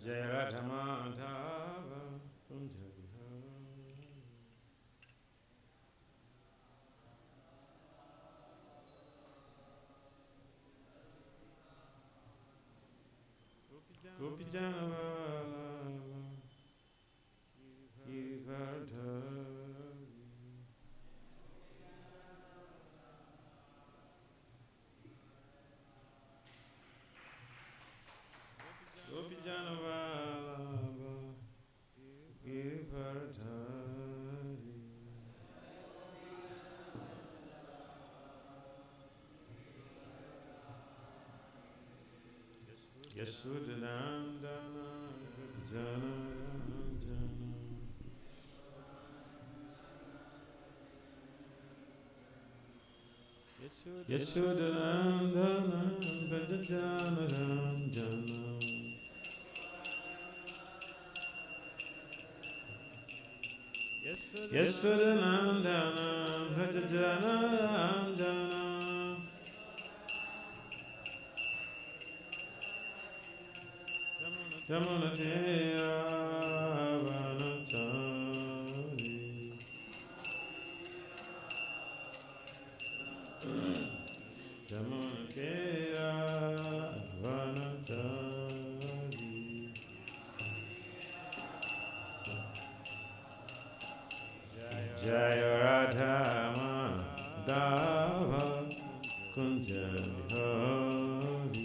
Jai Radha Madhava Kunja Gopi Janava Givardhari Gopi Janava Givardhari Yasudhanandana Jana Jana Yasudhanandana Jana Jana Yasudhanandana Jana Jana Yamunatera Vanachari Yamunatera Vanachari Jaya Radha Madhava Kunja Vihari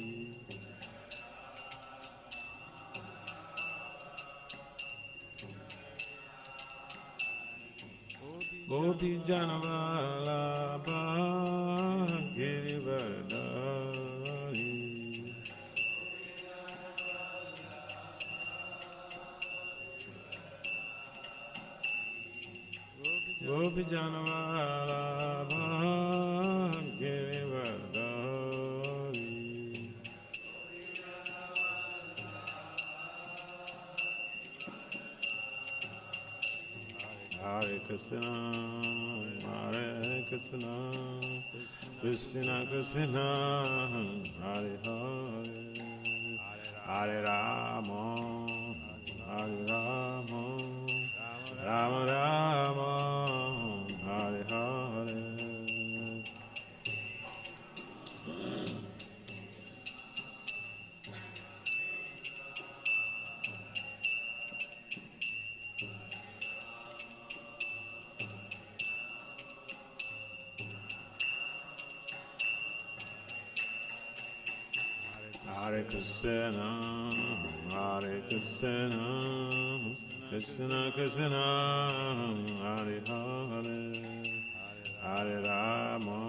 Gopi Janavalabha Girivardhari Gopi Janavalabha Girivardhari Hare Krishna, Hare Krishna, Krishna Krishna, Hare Hare, Hare Rama, Hare Rama, Rama Rama, Hare Hare. Hare Krishna, Hare Krishna, Krishna Krishna, Hare Hare, Hare Rama,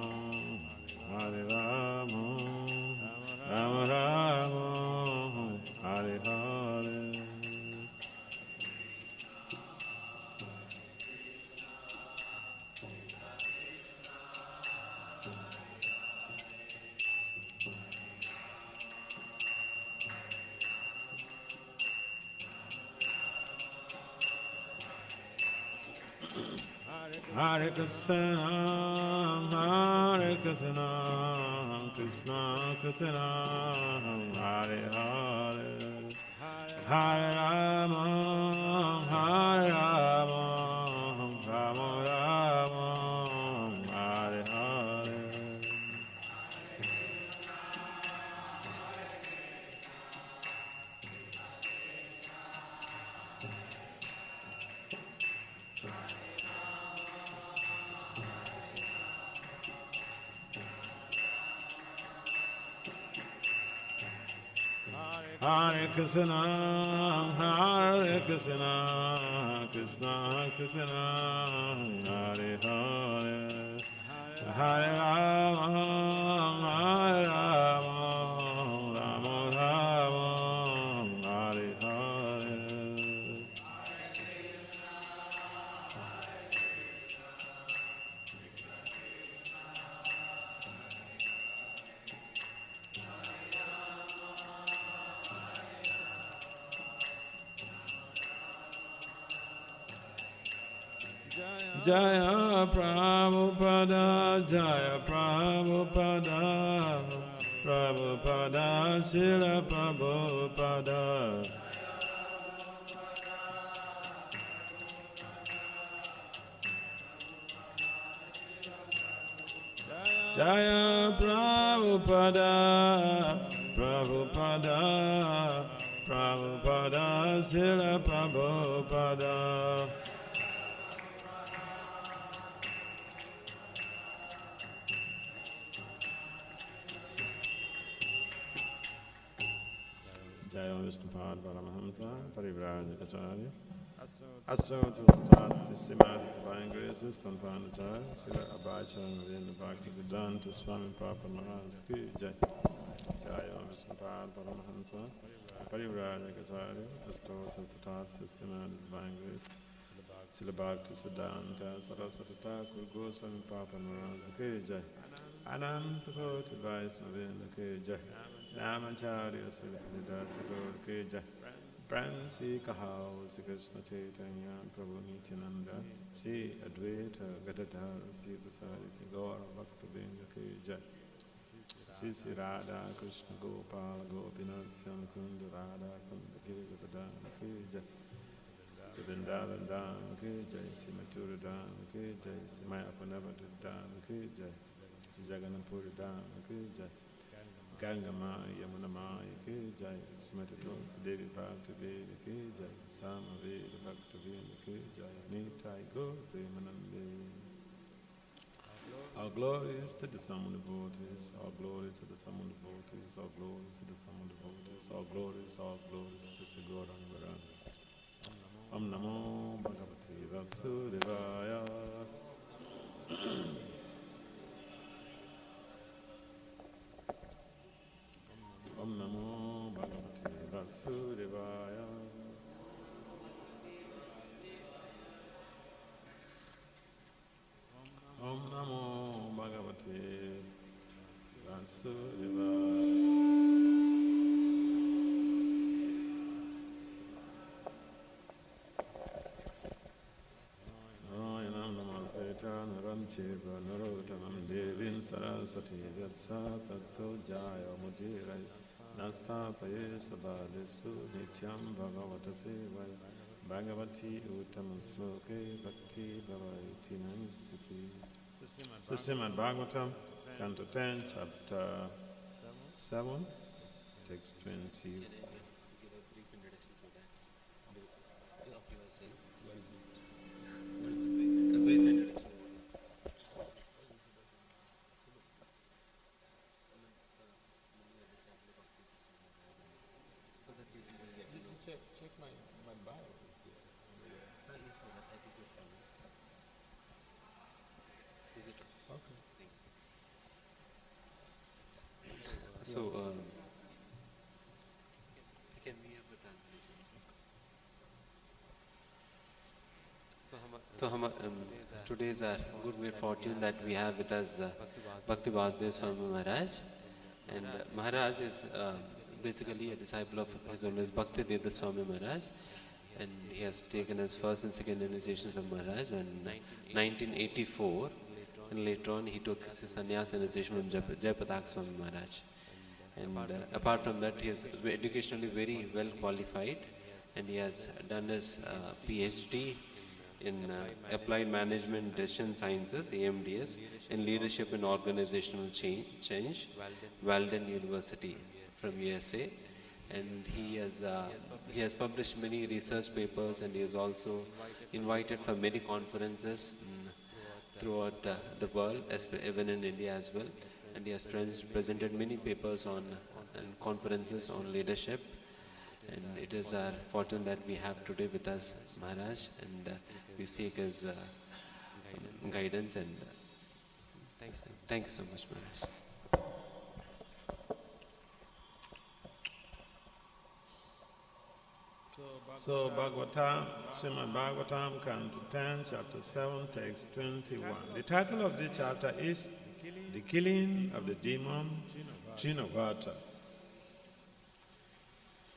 Hare Rama, Rama Rama, Hare Hare. Hare Krishna, Hare Krishna, Krishna Krishna, Hare Hare, Hare Rama, Hare Rama, Rama Rama, Hare Hare. Hare Krishna, Hare Krishna, Krishna Krishna, Hare Hare, Hare Rama, Hare Rama, Rama Rama, Hare Hare. Jaya Prabhupada, Jaya Prabhupada, Prabhupada, Srila Prabhupada. Jaya Prabhupada, Prabhupada, Prabhupada, Srila Prabhupada. Jaya Vishnupad Paramahamsa, Parivrajacharya, Astrovatasata, Srimad, Divine Graces, Konpanacharya, Srila Abhacharya, Navendra Bhakti Vedanta Swami Prabhupada Maharaj Ki Jai. Jaya Vishnupad Paramahamsa, Parivrajacharya, Astrovatasata, Srimad, Divine Graces, Srila Bhakti Siddhanta, Saraswati Thakur, Goswami Prabhupada Maharaj Ki Jai. Ananta Koti Vaishnavendra Ki Jai. Namacharya Srila Sagar Ki Jai. Pransi Kahao Sri Krishna Chaitanya Prabhu Nityananda Sri Advaita Gadadhar Sri Prasadi Sri Gaura Bhaktivinoda Ki Jai. Sri Radha Krishna Gopal Gopinath Syamkunda Radha Kunda Giri Gadadhar Ki Jai. Vrindavan Dham Ki Jai. Sri Mathura Dham Ki Jai. Sri Mayapanavada Dham Ki Jai. Sri Jagannathpuri Dham Ki Jai. Gangama Yamunamaya Ki Jai, Srimati Tulsi Devi Bhakti Devi Ki Jai, Samaveda Bhakti Vinda Ki Jai, Nitai Gaur Premanande. All glories to the Summon devotees, all glories to the Summon devotees, all glories to the Summon devotees, all glories to Sisi Gauranga. Om Namo Bhagavate Vasudevaya. Om Namo Bhagavate Vasudevaya. Om Namo Bhagavate Vasudevaya. Nayanam Namasketa Narancheva Narotamam Devin Saraswati Vyatsa Tato Jaya Mudirai Nastapaye Sabhadesu Nityam Bhagavata Sevaya Bhagavati Uttamasloke Bhakti Bhavaiti Namistiki. Srimad Bhagavatam, Canto 10, Chapter 7, Text 20. Check my bio. Is it okay? So, can we have a translation? Today is our good great fortune that we have with us Bhakti Vasudeva Swami Maharaj, and Maharaj is basically a disciple of His Holiness Bhakti Vasudeva Swami Maharaj, and he has taken his first and second initiation from Maharaj in 1984, and later on he took his sannyas initiation from Jayapatak Swami Maharaj. And apart from that, he is educationally very well qualified, and he has done his PhD in Applied Management Decision Sciences, AMDS, in Leadership and Organizational Change, Walden University from USA, and he has published many research papers, and he is also invited for many conferences throughout the world, even in India as well, and he has presented many papers on and conferences on leadership and it is our fortune that we have today with us Maharaj, and we seek his guidance, and thank you so much, Maharaj. So Bhagavatam, Srimad Bhagavatam, Canto 10, Chapter 7, Text 21. The title of this chapter is The Killing of the Demon Trinavata.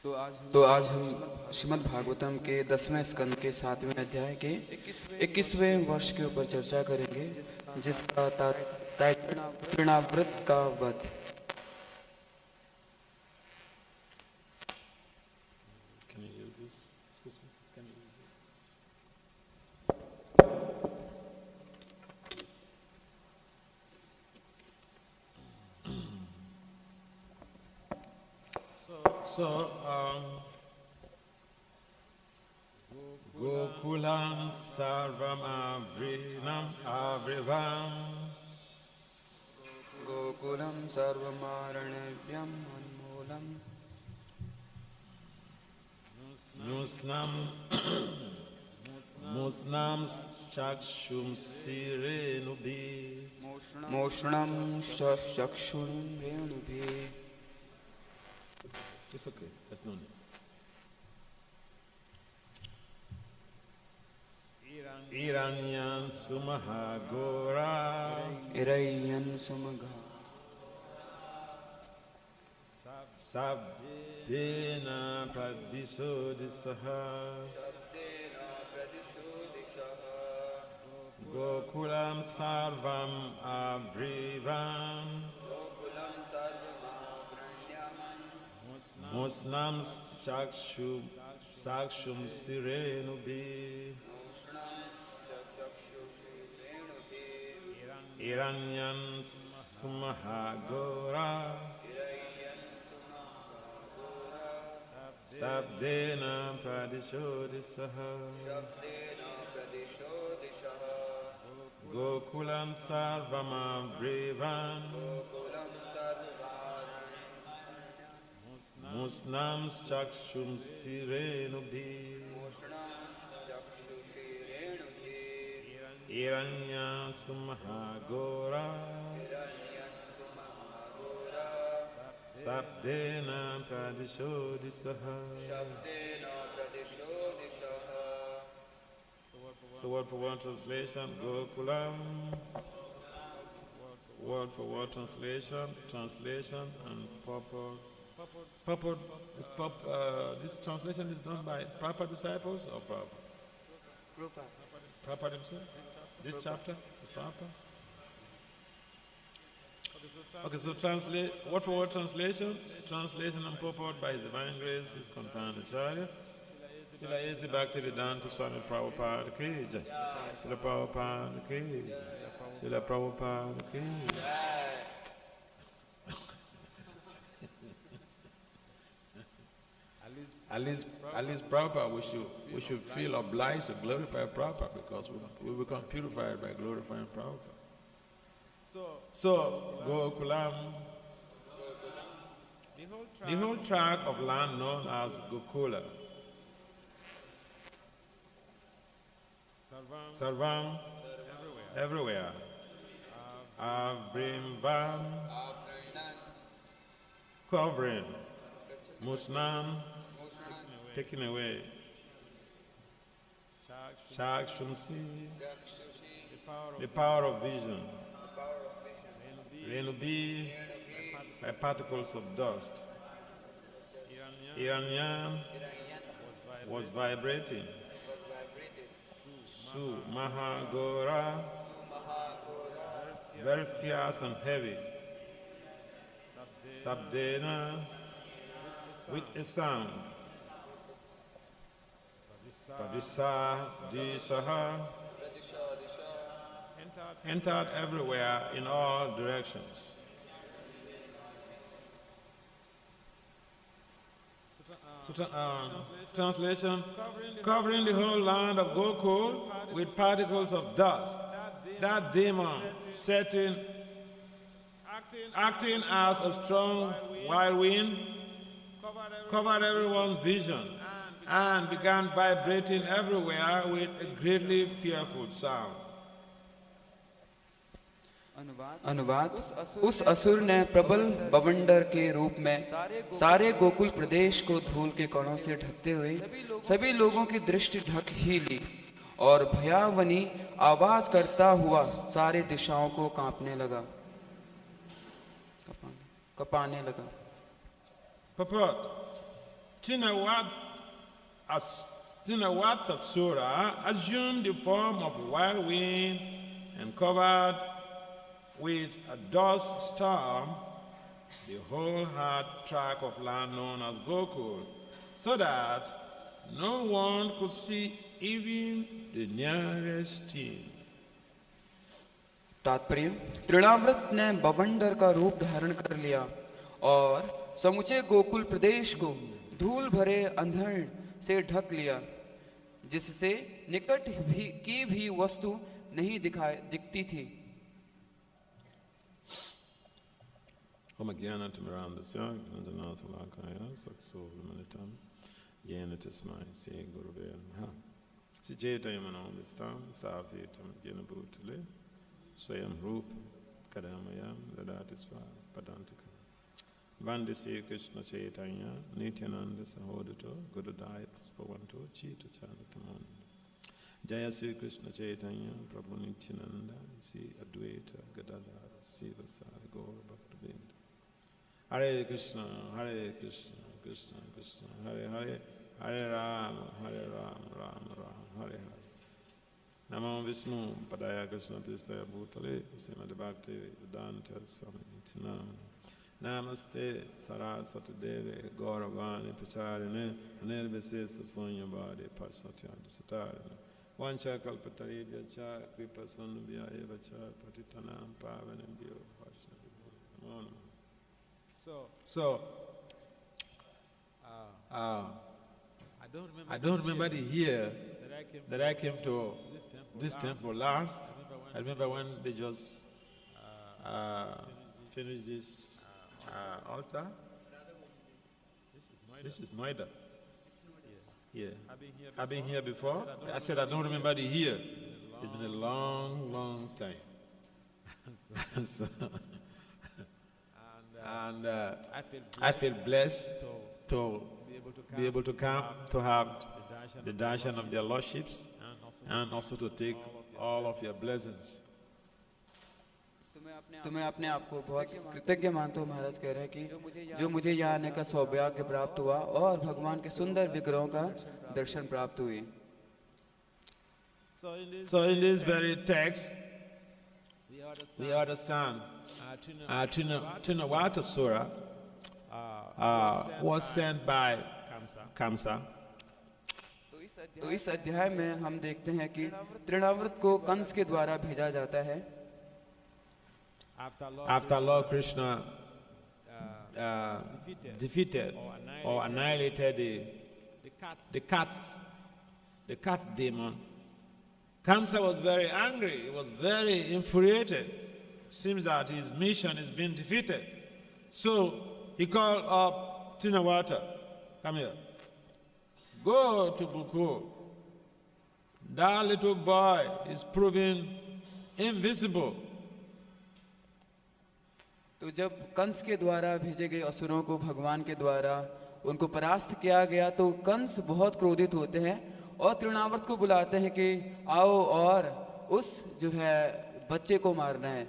तो आज हम श्रीमद् भागवतम के 10वें स्कंद के 7वें अध्याय के 21वें वर्ष के ऊपर चर्चा करेंगे, जिसका तृणाव्रत का वध। So, Gokulam Sarvam Avrinam Avrivam Gokulam Sarvamaranyavyam Anmolam Musnam Chakshum Sirenubi Moshnam Chakshun Renubi. It's okay, that's no need. Iranyan Sumahagora Irayan Sumagha Sabdena Pradisodisaha Gokulam Sarvam Avrivam Musnam Chakshum Sirenubi Iranyan Sumahagora Sabdena Pradisodisaha Gokulam Sarvamavrivam Musnam Chakshum Sirenubi Iranya Sumahagora Sabdena Pradisodisaha. So word for word translation, Gokulam. Word for word translation, and purport. This translation is done by proper disciples or proper? Proper himself? This chapter is proper? Okay, so word for word translation and purport by His Divine Grace, His Compound Acharya. Srila A.C. Bhakti Vasudeva Swami Prabhupada ki jai. Srila Prabhupada ki jai. Srila Prabhupada ki jai. At least Prabhupada, we should feel obliged to glorify Prabhupada, because we become purified by glorifying Prabhupada. So Gokulam, the whole tract of land known as Gokula, Sarvam, everywhere, Avrimvam, covering, Musnam, taken away, Chakshumsi, the power of vision, Renubi, by particles of dust. Iranyam was vibrating. Su Mahagora, very fierce and heavy. Sabdena, with a sound. Padisa Disaha, entered everywhere in all directions. Translation, covering the whole land of Gokul with particles of dust. That demon acting as a strong wild wind covered everyone's vision and began vibrating everywhere with a greatly fearful sound. अनुवाद उस असुर ने प्रबल बवंडर के रूप में सारे गोकुल प्रदेश को धूल के कणों से ढकते हुए सभी लोगों की दृष्टि ढक ही ली और भयावनी आवाज करता हुआ सारे दिशाओं को कांपने लगा कपाने लगा। Purport: Tinavatasura assumed the form of a wild wind and covered with a dust storm the whole hard tract of land known as Gokul, so that no one could see even the nearest thing. तात्पर्य: तृणाव्रत ने बवंडर का रूप धारण कर लिया और समूचे गोकुल प्रदेश को धूल भरे अंधड़ से ढक लिया, जिससे निकट की भी वस्तु नहीं दिखती थी। Om Gyana Timirandasya, Gnanjanasalakaya, Sakso Vimanitam, Yena Tismai, Se Guruve Namaha. Sijeta Yamanandistam, Savitam, Yenabutale, Swayam Rup, Kadamayam, Ladatisva, Padantika. Vandisi Krishna Chaitanya, Nityananda Sahodito, Gurudaya Puspavanto, Chita Chanatamanda. Jaya Sri Krishna Chaitanya, Prabhu Nityananda, Si Advaita, Gadadhara, Sivasari, Gaura Bhaktavinda. Hare Krishna, Krishna Krishna, Hare Hare, Hare Rama, Rama Rama, Hare Hare. Namo Vishnu, Padaya Krishna Pistaya Bhutale, Srimad Bhakti Vasudeva Swami. Namaste, Saraswati Devi, Gauravani, Pacharine, Anirvisesa Sonya Bhadi, Pashatyadi Satarine. Vancha Kalpataribhya Cha, Kripa Sannabhya Eva Cha, Patitanam Pavanabhyo, Pashatyadi. So, I don't remember the year that I came to this temple last. I remember when they just finished this altar. This is Noida. Yeah. I've been here before. I said I don't remember the year. It's been a long, long time. And I feel blessed to be able to come to have the darshan of their lordships and also to take all of your blessings. तो मैं अपने आप को बहुत कृतज्ञ मानता हूँ। महाराज कह रहे हैं कि जो मुझे यहाँ आने का सौभाग्य प्राप्त हुआ और भगवान के सुंदर विग्रहों का दर्शन प्राप्त हुई। So in this very text, we understand Tinavatasura was sent by Kamsa. तो इस अध्याय में हम देखते हैं कि तृणाव्रत को कंस के द्वारा भेजा जाता है। After Lord Krishna defeated or annihilated the cat demon, Kamsa was very angry. He was very infuriated. Seems that his mission is being defeated. So he called up Tinavata, come here. Go to Bukur. That little boy is proving invisible. तो जब कंस के द्वारा भेजे गए असुरों को भगवान के द्वारा उनको परास्त किया गया तो कंस बहुत क्रोधित होते हैं और तृणाव्रत को बुलाते हैं कि आओ और उस जो है बच्चे को मारना है।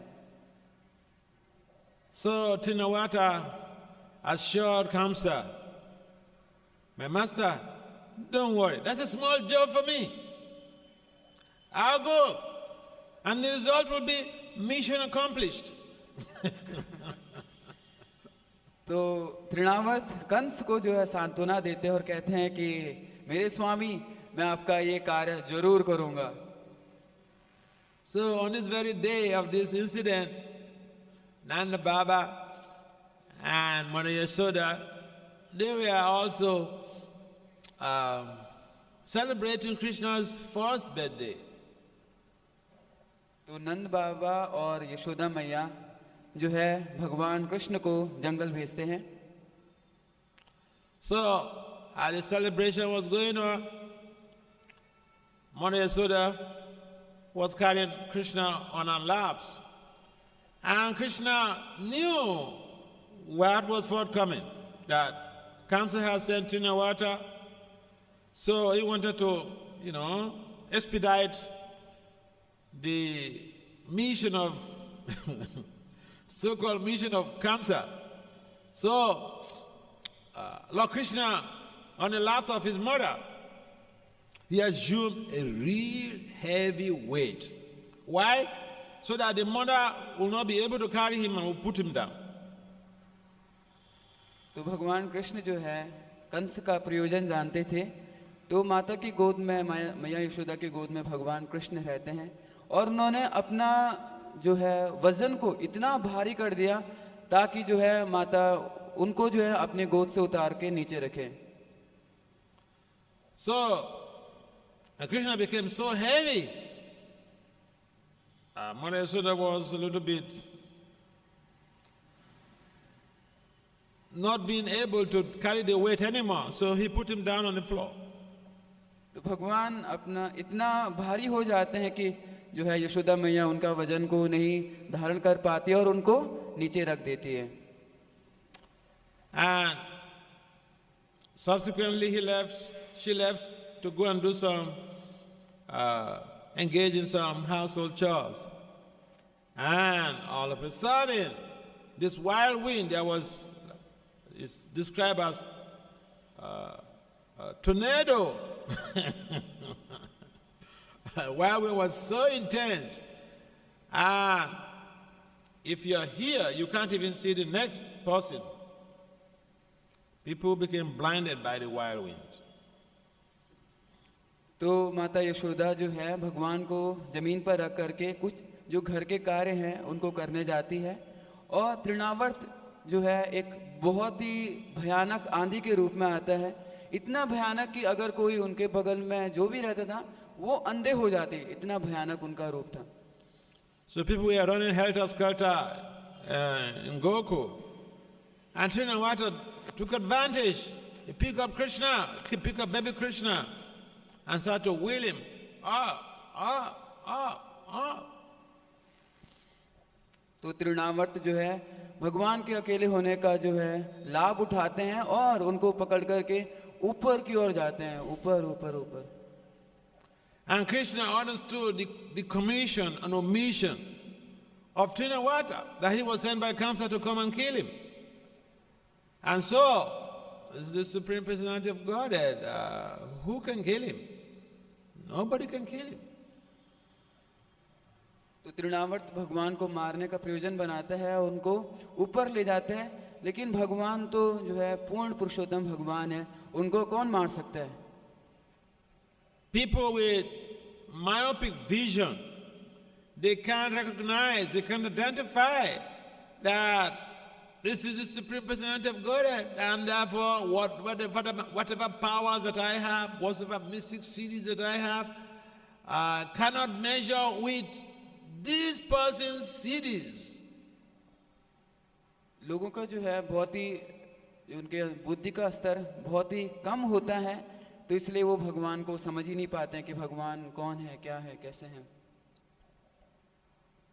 So Tinavata assured Kamsa, my master, don't worry, that's a small job for me. I'll go, and the result will be mission accomplished. तो तृणाव्रत कंस को जो है सांत्वना देते हैं और कहते हैं कि मेरे स्वामी, मैं आपका ये कार्य जरूर करूंगा। So on this very day of this incident, Nanda Baba and Mother Yasoda, they were also celebrating Krishna's first birthday. तो नंद बाबा और यशोदा मैया जो है भगवान कृष्ण को जंगल भेजते हैं। So, as the celebration was going on, Mother Yasoda was carrying Krishna on her laps. And Krishna knew what was forthcoming, that Kamsa had sent tuna water. So he wanted to, expedite the mission of, so-called mission of Kamsa. So, Lord Krishna, on the laps of his mother, he assumed a real heavy weight. Why? So that the mother will not be able to carry him and will put him down. तो भगवान कृष्ण जो है कंस का प्रयोजन जानते थे, तो माता की गोद में मैया यशोदा की गोद में भगवान कृष्ण रहते हैं और उन्होंने अपना जो है वजन को इतना भारी कर दिया ताकि जो है माता उनको जो है अपने गोद से उतार के नीचे रखे. So Krishna became so heavy. Mother Yasoda was a little bit not being able to carry the weight anymore, so he put him down on the floor. तो भगवान अपना इतना भारी हो जाते हैं कि जो है यशोदा मैया उनका वजन को नहीं धारण कर पाती और उनको नीचे रख देती है. And subsequently she left to go and do some engage in some household chores. And all of a sudden, this wild wind is described as a tornado. Wild wind was so intense. And if you're here, you can't even see the next person. People became blinded by the wild wind. तो माता यशोदा जो है भगवान को जमीन पर रख करके कुछ जो घर के कार्य हैं उनको करने जाती है और तृणावर्त जो है एक बहुत ही भयानक आंधी के रूप में आता है. इतना भयानक कि अगर कोई उनके बगल में जो भी रहता था वो अंधे हो जाते, इतना भयानक उनका रूप था. So people were running helter-skelter in Goku, and Trinawata took advantage. He picked up Krishna, he picked up baby Krishna, and started to wheel him up. तो तृणावर्त जो है भगवान के अकेले होने का जो है लाभ उठाते हैं और उनको पकड़ करके ऊपर की ओर जाते हैं, ऊपर ऊपर ऊपर. And Krishna understood the commission and omission of Trinawata, that he was sent by Kamsa to come and kill him. And so, this is the Supreme Personality of Godhead. Who can kill him? Nobody can kill him. तो तृणावर्त भगवान को मारने का प्रयोजन बनाता है, उनको ऊपर ले जाते हैं, लेकिन भगवान तो जो है पूर्ण पुरुषोत्तम भगवान है, उनको कौन मार सकता है. People with myopic vision, they can't recognize, they can't identify that this is the Supreme Personality of Godhead, and therefore whatever powers that I have, whatever mystic cities that I have, cannot measure with this person's cities. लोगों का जो है बहुत ही उनके बुद्धि का स्तर बहुत ही कम होता है, तो इसलिए वो भगवान को समझ ही नहीं पाते हैं कि भगवान कौन है, क्या है, कैसे हैं.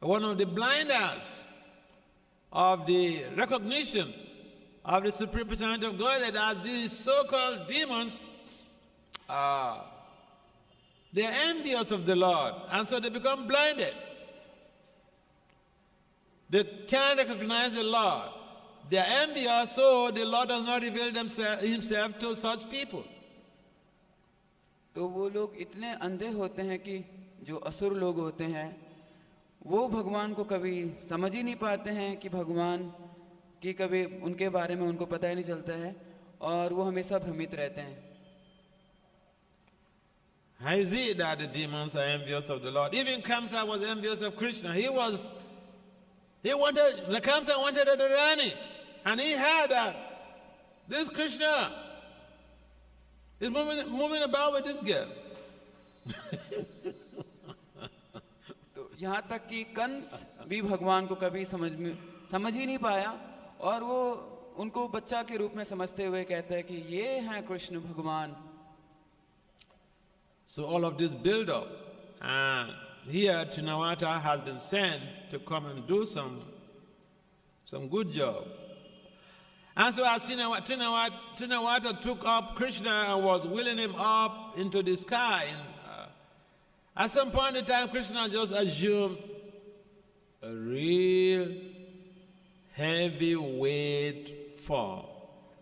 One of the blinders of the recognition of the Supreme Personality of Godhead as these so-called demons, they are envious of the Lord, and so they become blinded. They can't recognize the Lord. They are envious, so the Lord does not reveal himself to such people. तो वो लोग इतने अंधे होते हैं कि जो असुर लोग होते हैं वो भगवान को कभी समझ ही नहीं पाते हैं कि भगवान की कभी उनके बारे में उनको पता ही नहीं चलता है और वो हमेशा भ्रमित रहते हैं. How is it that the demons are envious of the Lord? Even Kamsa was envious of Krishna. Kamsa wanted a Rani, and he had that. This Krishna is moving about with this girl. तो यहाँ तक कि कंस भी भगवान को कभी समझ ही नहीं पाया और वो उनको बच्चा के रूप में समझते हुए कहता है कि ये हैं कृष्ण भगवान. So all of this build up, and here Tinawata has been sent to come and do some good job. And so as Tinawata took up Krishna and was wheeling him up into the sky, at some point in time Krishna just assumed a real heavy weight form,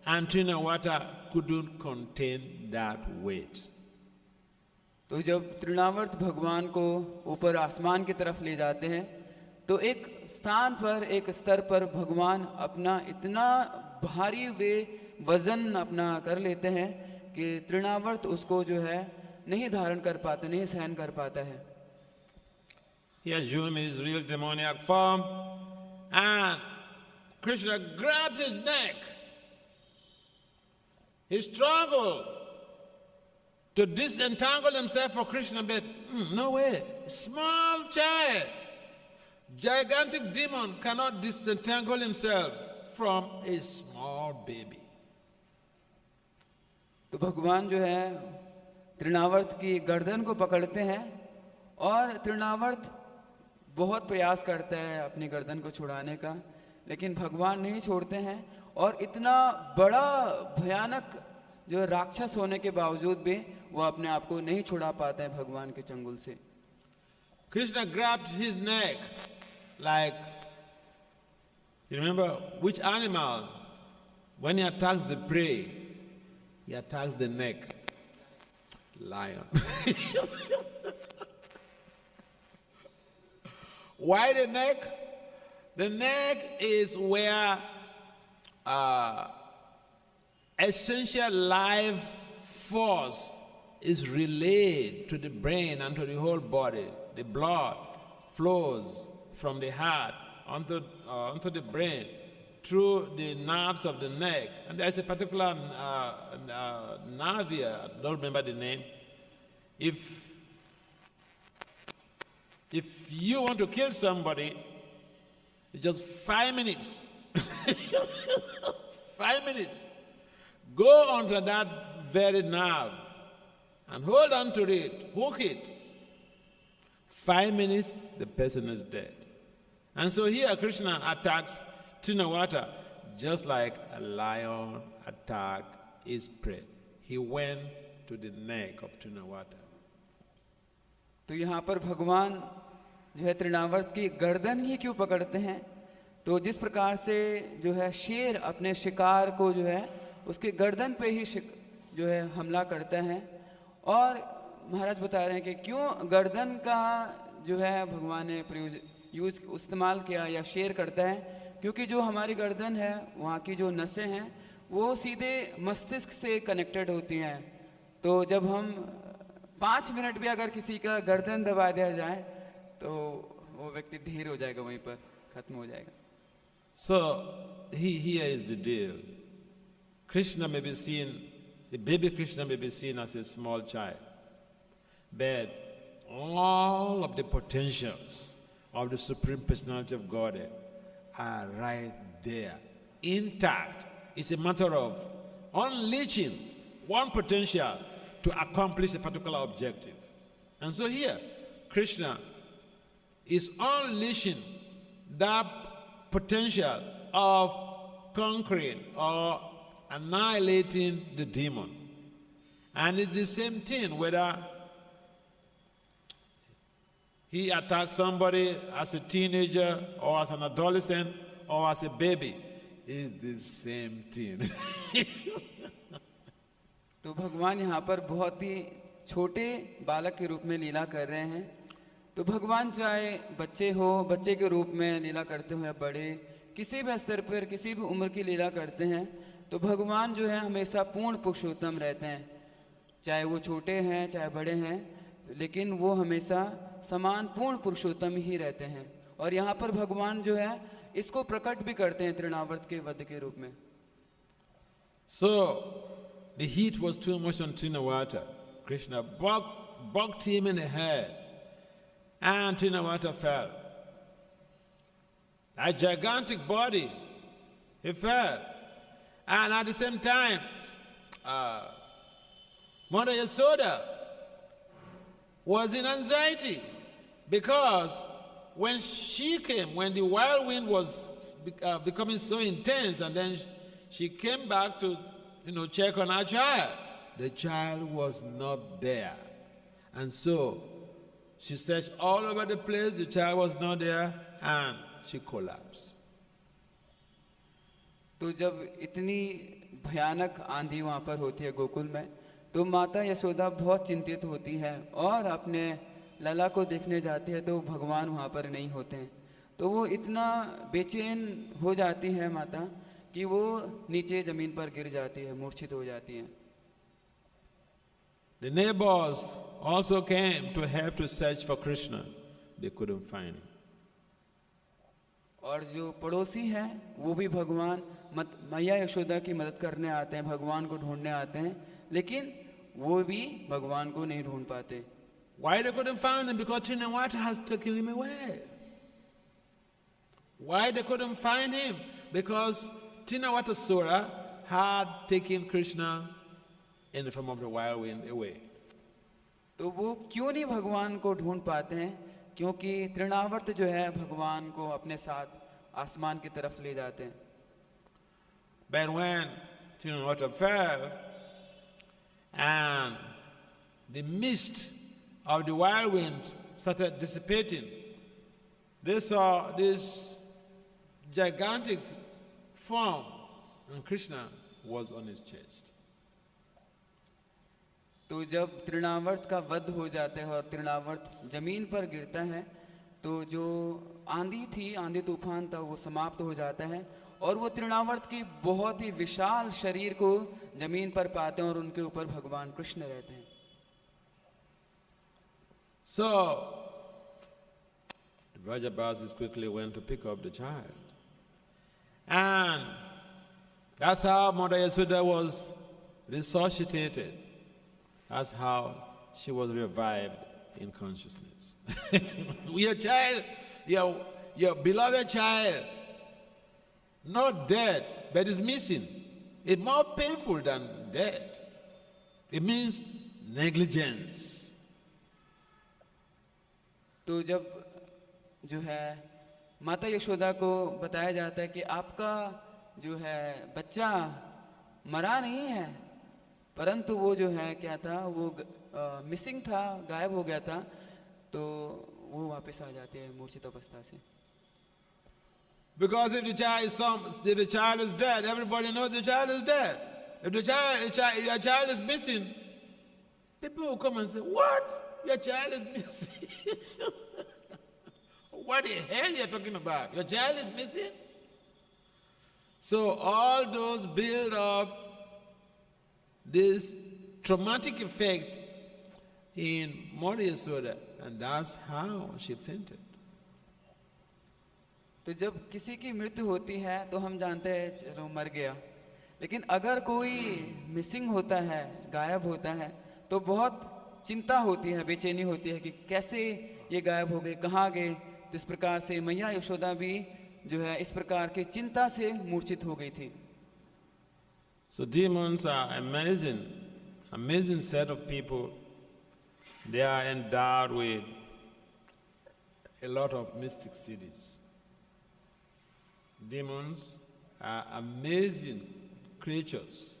and Tinawata couldn't contain that weight. तो जब तृणावर्त भगवान को ऊपर आसमान की तरफ ले जाते हैं तो एक स्थान पर, एक स्तर पर भगवान अपना इतना भारी वजन अपना कर लेते हैं कि तृणावर्त उसको जो है नहीं धारण कर पाता, नहीं सहन कर पाता है. He assumed his real demoniac form, and Krishna grabbed his neck. He struggled to disentangle himself from Krishna, but no way. Small child, gigantic demon cannot disentangle himself from a small baby. तो भगवान जो है तृणावर्त की गर्दन को पकड़ते हैं और तृणावर्त बहुत प्रयास करता है अपनी गर्दन को छुड़ाने का, लेकिन भगवान नहीं छोड़ते हैं. और इतना बड़ा भयानक जो राक्षस होने के बावजूद भी वो अपने आप को नहीं छुड़ा पाते हैं भगवान के चंगुल से. Krishna grabbed his neck like, you remember which animal, when he attacks the prey, he attacks the neck? Lion. Why the neck? The neck is where essential life force is relayed to the brain and to the whole body. The blood flows from the heart onto the brain through the nerves of the neck. And there's a particular nerve here, I don't remember the name. If you want to kill somebody, it's just 5 minutes. 5 minutes. Go onto that very nerve and hold on to it, hook it. 5 minutes, the person is dead. And so here Krishna attacks Tinawata just like a lion attacked his prey. He went to the neck of Tinawata. तो यहाँ पर भगवान जो है तृणावर्त की गर्दन ही क्यों पकड़ते हैं? तो जिस प्रकार से जो है शेर अपने शिकार को जो है उसके गर्दन पे ही जो है हमला करता है, और महाराज बता रहे हैं कि क्यों गर्दन का जो है भगवान ने इस्तेमाल किया या शेर करता है, क्योंकि जो हमारी गर्दन है वहाँ की जो नसें हैं वो सीधे मस्तिष्क से कनेक्टेड होती हैं. तो जब हम 5 मिनट भी अगर किसी का गर्दन दबा दिया जाए तो वो व्यक्ति ढीर हो जाएगा, वहीं पर खत्म हो जाएगा. So here is the deal. Krishna may be seen, the baby Krishna may be seen as a small child, but all of the potentials of the Supreme Personality of Godhead are right there, intact. It's a matter of unleashing one potential to accomplish a particular objective. And so here, Krishna is unleashing that potential of conquering or annihilating the demon. And it's the same thing whether he attacks somebody as a teenager or as an adolescent or as a baby. It's the same thing. तो भगवान यहाँ पर बहुत ही छोटे बालक के रूप में लीला कर रहे हैं. तो भगवान चाहे बच्चे के रूप में लीला करते हो या बड़े, किसी भी स्तर पर किसी भी उम्र की लीला करते हैं, तो भगवान जो है हमेशा पूर्ण पुरुषोत्तम रहते हैं. चाहे वो छोटे हैं चाहे बड़े हैं, लेकिन वो हमेशा समान पूर्ण पुरुषोत्तम ही रहते हैं. और यहाँ पर भगवान जो है इसको प्रकट भी करते हैं तृणावर्त के वध के रूप में. So the heat was too much on Trinawata. Krishna bucked him in the head, and Trinawata fell. A gigantic body, he fell. And at the same time, Mother Yasoda was in anxiety because when she came, when the whirlwind was becoming so intense, and then she came back to check on her child, the child was not there. And so she searched all over the place, the child was not there, and she collapsed. तो जब इतनी भयानक आंधी वहाँ पर होती है गोकुल में, तो माता यशोदा बहुत चिंतित होती है और अपने लला को देखने जाती है तो भगवान वहाँ पर नहीं होते हैं। तो वो इतना बेचैन हो जाती है माता कि वो नीचे जमीन पर गिर जाती है, मूर्छित हो जाती है। The neighbors also came to help to search for Krishna. They couldn't find him. और जो पड़ोसी हैं वो भी भगवान मैया यशोदा की मदद करने आते हैं, भगवान को ढूंढने आते हैं, लेकिन वो भी भगवान को नहीं ढूंढ पाते। Why they couldn't find him? Because Trinawata has taken him away. Why they couldn't find him? Because Trinawata Sura had taken Krishna in the form of the whirlwind away. तो वो क्यों नहीं भगवान को ढूंढ पाते हैं? क्योंकि तृणावर्त जो है भगवान को अपने साथ आसमान की तरफ ले जाते हैं। But when Trinawata fell and the mist of the whirlwind started dissipating, they saw this gigantic form, and Krishna was on his chest. तो जब तृणावर्त का वध हो जाता है और तृणावर्त जमीन पर गिरता है, तो जो आंधी थी, आंधी तूफान था, वो समाप्त हो जाता है और वो तृणावर्त की बहुत ही विशाल शरीर को जमीन पर पाते हैं और उनके ऊपर भगवान कृष्ण रहते हैं। So, the Brajabasis quickly went to pick up the child. And that's how Mother Yasoda was resuscitated. That's how she was revived in consciousness. Your child, your beloved child, not dead, but is missing. It's more painful than death. It means negligence. तो जब जो है माता यशोदा को बताया जाता है कि आपका जो है बच्चा मरा नहीं है, परंतु वो जो है क्या था, वो मिसिंग था, गायब हो गया था, तो वो वापस आ जाती है मूर्छित अवस्था से। Because if the child is dead, everybody knows the child is dead. If your child is missing, people will come and say, "What? Your child is missing?" What the hell are you talking about? Your child is missing? So all those build up this traumatic effect in Mother Yasoda, and that's how she fainted. तो जब किसी की मृत्यु होती है तो हम जानते हैं चलो मर गया, लेकिन अगर कोई मिसिंग होता है, गायब होता है, तो बहुत चिंता होती है, बेचैनी होती है कि कैसे ये गायब हो गए, कहाँ गए। तो इस प्रकार से मैया यशोदा भी जो है इस प्रकार की चिंता से मूर्छित हो गई थी। So demons are amazing set of people. They are endowed with a lot of mystic cities. Demons are amazing creatures.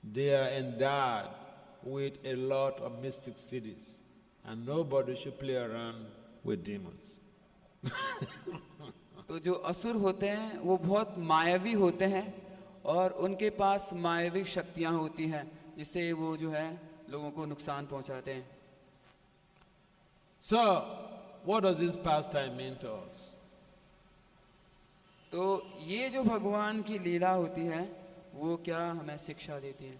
They are endowed with a lot of mystic cities, and nobody should play around with demons. तो जो असुर होते हैं वो बहुत मायावी होते हैं और उनके पास मायावी शक्तियां होती हैं जिससे वो जो है लोगों को नुकसान पहुंचाते हैं। So, what does this pastime mean to us? तो ये जो भगवान की लीला होती है वो क्या हमें शिक्षा देती है?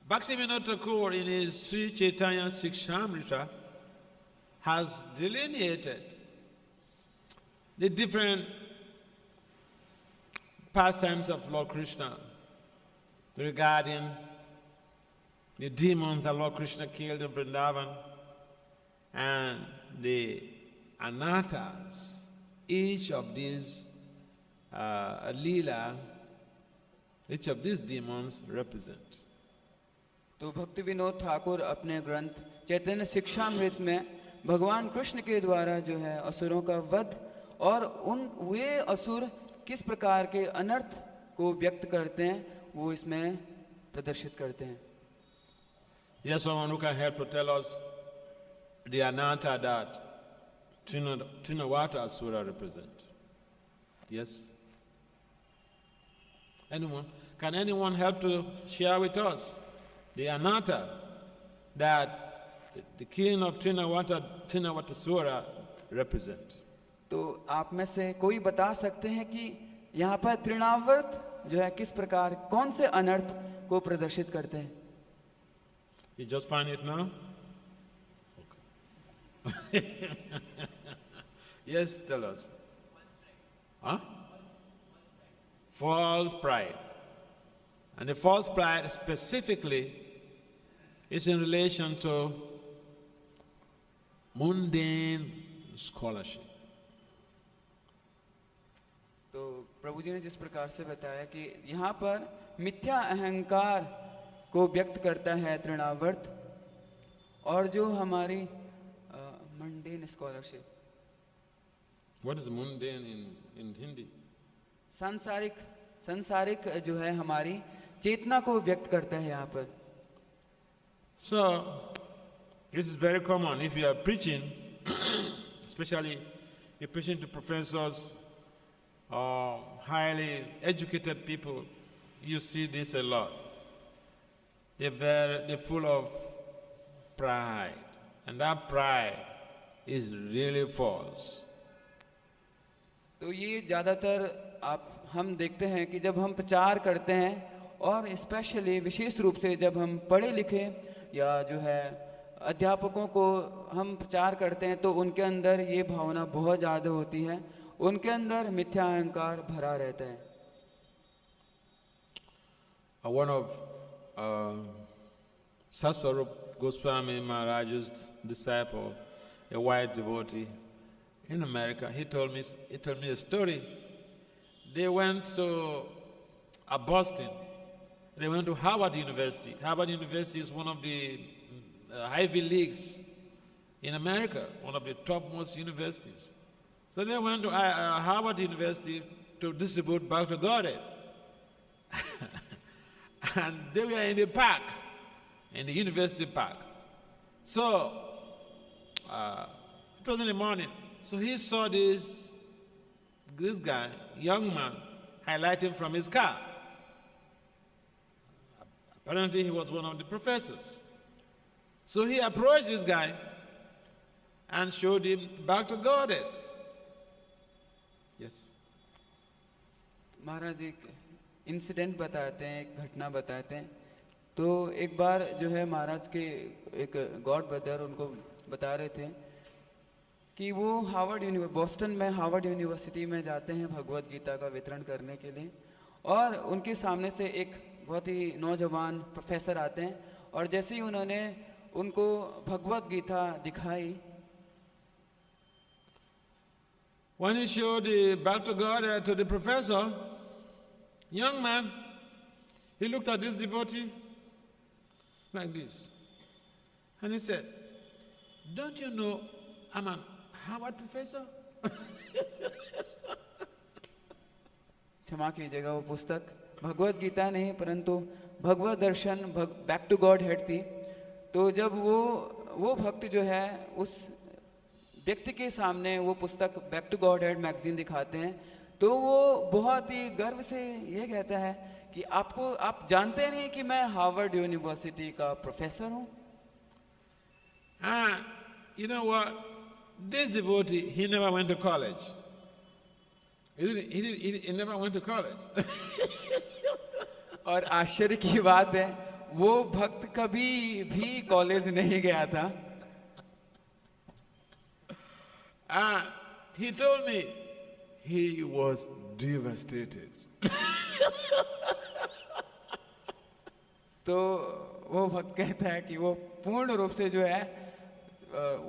Bhaktivinoda Thakur in his Sri Chaitanya Shikshamrita has delineated the different pastimes of Lord Krishna regarding the demons that Lord Krishna killed in Vrindavan and the anatas. Each of these Leela each of these demons represent. तो भक्ति विनोद ठाकुर अपने ग्रंथ चैतन्य शिक्षामृत में भगवान कृष्ण के द्वारा जो है असुरों का वध और उन वे असुर किस प्रकार के अनर्थ को व्यक्त करते हैं वो इसमें प्रदर्शित करते हैं. Yes, someone who can help to tell us the anatta that Trinavata Asura represent. Yes? Anyone? Can anyone help to share with us the anatta that the king of Trinavata Asura represent? तो आप में से कोई बता सकते हैं कि यहाँ पर तृणावर्त जो है किस प्रकार कौन से अनर्थ को प्रदर्शित करते हैं. You just find it now? Okay. Yes, tell us. Huh? False pride. And the false pride specifically is in relation to mundane scholarship. तो प्रभु जी ने जिस प्रकार से बताया कि यहाँ पर मिथ्या अहंकार को व्यक्त करता है तृणावर्त और जो हमारी mundane scholarship. What is mundane in Hindi? सांसारिक जो है हमारी चेतना को व्यक्त करता है यहाँ पर. So, this is very common. If you are preaching, especially you're preaching to professors or highly educated people, you see this a lot. They're full of pride, and that pride is really false. तो ये ज़्यादातर हम देखते हैं कि जब हम प्रचार करते हैं और स्पेशली विशेष रूप से जब हम पढ़े लिखे या जो है अध्यापकों को हम प्रचार करते हैं तो उनके अंदर ये भावना बहुत ज़्यादा होती है, उनके अंदर मिथ्या अहंकार भरा रहता है. One of Saswarup Goswami Maharaja's disciple, a white devotee in America, he told me a story. They went to Boston. They went to Harvard University. Harvard University is one of the Ivy Leagues in America, one of the topmost universities. So they went to Harvard University to distribute Bhakti Godhead. And they were in the park, in the university park. So it was in the morning. So he saw this guy, young man, highlighting from his car. Apparently he was one of the professors. So he approached this guy and showed him back to Godhead. Yes. महाराज एक incident बताते हैं, एक घटना बताते हैं. तो एक बार जो है महाराज के एक गॉड ब्रदर उनको बता रहे थे कि वो बोस्टन में हार्वर्ड यूनिवर्सिटी में जाते हैं भगवत गीता का वितरण करने के लिए और उनके सामने से एक बहुत ही नौजवान प्रोफेसर आते हैं और जैसे ही उन्होंने उनको भगवत गीता दिखाई. When he showed the back to God to the professor, young man, he looked at this devotee like this. And he said, "Don't you know I'm a Harvard professor?" क्षमा कीजिएगा, वो पुस्तक भगवत गीता नहीं परंतु भगवत दर्शन बैक टू गॉड हेड थी. तो जब वो भक्त जो है उस व्यक्ति के सामने वो पुस्तक Back to Godhead magazine दिखाते हैं तो वो बहुत ही गर्व से ये कहता है कि आप जानते नहीं कि मैं हार्वर्ड यूनिवर्सिटी का प्रोफेसर हूँ. You know what? This devotee, he never went to college. He never went to college. और आश्चर्य की बात है वो भक्त कभी भी कॉलेज नहीं गया था. He told me he was devastated. तो वो भक्त कहता है कि वो पूर्ण रूप से जो है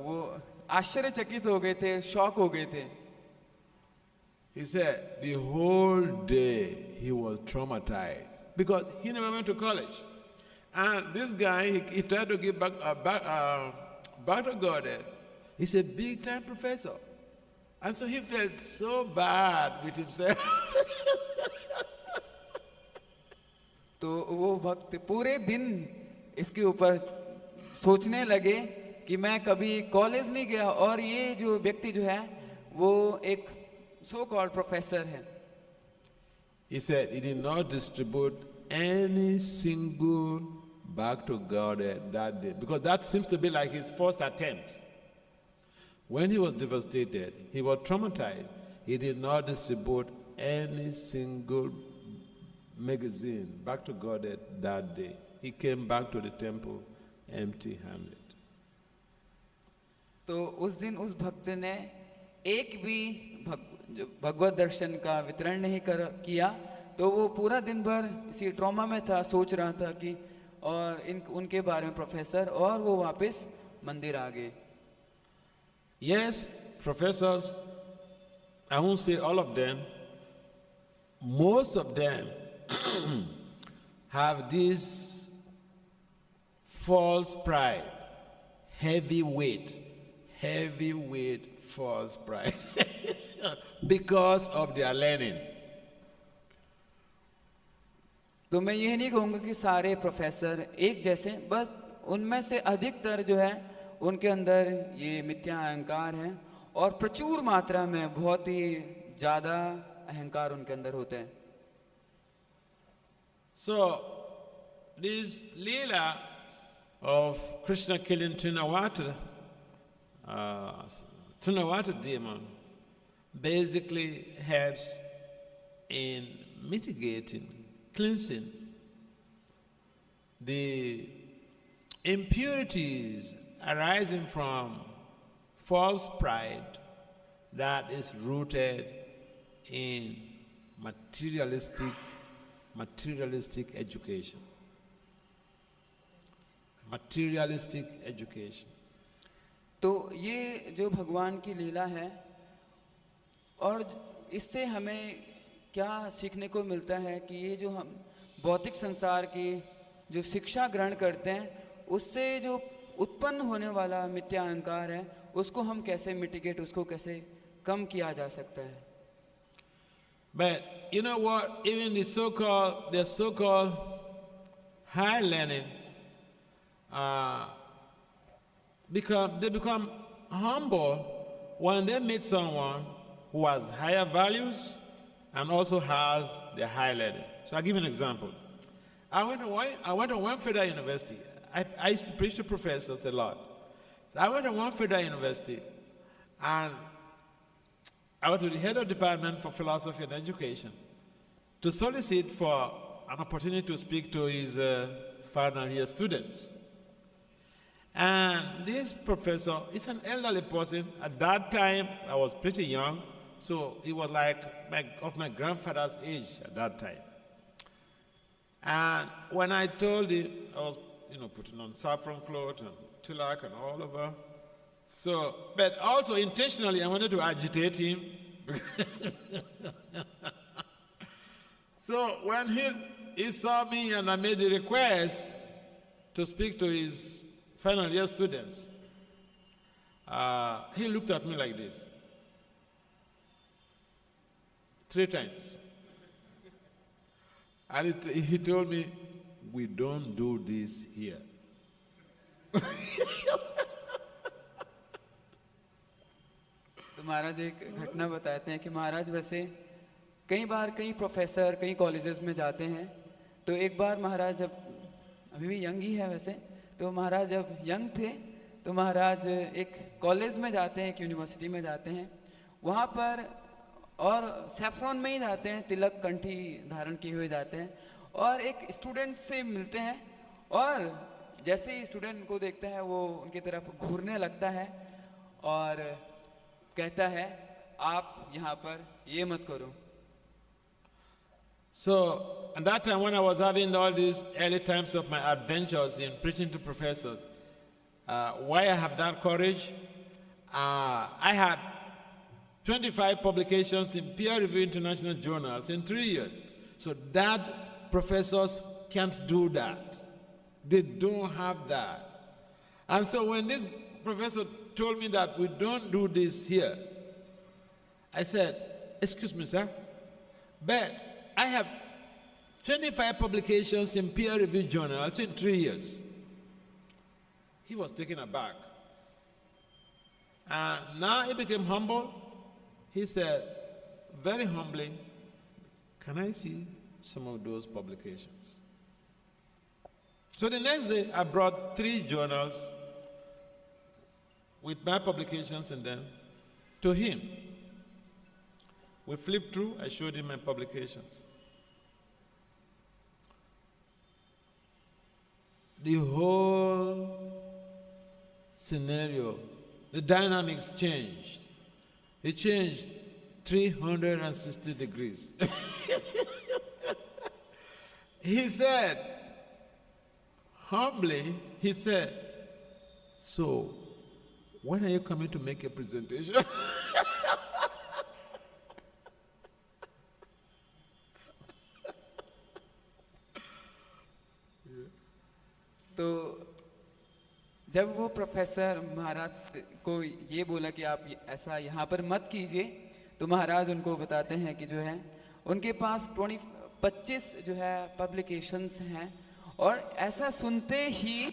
वो आश्चर्यचकित हो गए थे, शॉक हो गए थे. He said the whole day he was traumatized because he never went to college. And this guy, he tried to give back to Godhead. He's a big-time professor. And so he felt so bad with himself. तो वो भक्त पूरे दिन इसके ऊपर सोचने लगे कि मैं कभी कॉलेज नहीं गया और ये जो व्यक्ति जो है वो एक सो कॉल्ड प्रोफेसर है. He said he did not distribute any single back to God that day, because that seems to be like his first attempt. When he was devastated, he was traumatized. He did not distribute any single magazine back to God that day. He came back to the temple empty-handed. तो उस दिन उस भक्त ने एक भी भगवत दर्शन का वितरण नहीं किया. तो वो पूरा दिन भर इसी ट्रॉमा में था, सोच रहा था कि और उनके बारे में प्रोफेसर, और वो वापस मंदिर आ गए. Yes, professors, I won't say all of them, most of them have this false pride, heavyweight false pride because of their learning. तो मैं यह नहीं कहूँगा कि सारे प्रोफेसर एक जैसे, बस उनमें से अधिकतर जो है उनके अंदर ये मिथ्या अहंकार है और प्रचुर मात्रा में बहुत ही ज़्यादा अहंकार उनके अंदर होते हैं. So, this Leela of Krishna killing Trinawata demon basically helps in mitigating, cleansing the impurities arising from false pride that is rooted in materialistic education. Materialistic education. तो ये जो भगवान की लीला है और इससे हमें क्या सीखने को मिलता है कि ये जो हम भौतिक संसार की जो शिक्षा ग्रहण करते हैं उससे जो उत्पन्न होने वाला मिथ्या अहंकार है उसको हम कैसे मिटिगेट, उसको कैसे कम किया जा सकता है. But you know what? Even the so-called high learning, they become humble when they meet someone who has higher values and also has the high learning. So I'll give you an example. I went to one federal university. I used to preach to professors a lot. So I went to one federal university, and I went to the head of department for philosophy and education to solicit for an opportunity to speak to his final year students. And this professor is an elderly person. At that time, I was pretty young, so he was like of my grandfather's age at that time. And when I told him, I was putting on saffron cloth and tilak and all over. So, but also intentionally, I wanted to agitate him. So when he saw me and I made a request to speak to his final year students, he looked at me like this 3 times. And he told me, "We don't do this here." तो महाराज एक घटना बताते हैं कि महाराज वैसे कई बार कई professor कई कॉलेजेस में जाते हैं. तो एक बार महाराज जब अभी भी यंग ही है वैसे, तो महाराज जब यंग थे तो महाराज एक कॉलेज में जाते हैं, एक यूनिवर्सिटी में जाते हैं. वहाँ पर और सैफ्रॉन में ही जाते हैं, तिलक कंठी धारण किए हुए जाते हैं और एक स्टूडेंट से मिलते हैं. और जैसे ही स्टूडेंट को देखता है वो उनकी तरफ घूरने लगता है और कहता है, आप यहाँ पर ये मत करो. So, at that time when I was having all these early times of my adventures in preaching to professors, why I have that courage? I had 25 publications in peer-reviewed international journals in 3 years. So that professors can't do that. They don't have that. And so when this professor told me that we don't do this here, I said, excuse me, sir, but I have 25 publications in peer-reviewed journals in 3 years. He was taken aback. And now he became humble. He said, very humbly, can I see some of those publications? So the next day, I brought 3 journals with my publications in them to him. We flipped through, I showed him my publications. The whole scenario, the dynamics changed. It changed 360 degrees. He said, humbly, he said, so when are you coming to make a presentation? तो जब वो professor महाराज को ये बोला कि आप ऐसा यहाँ पर मत कीजिए, तो महाराज उनको बताते हैं कि जो है उनके पास 25 जो है पब्लिकेशंस हैं, और ऐसा सुनते ही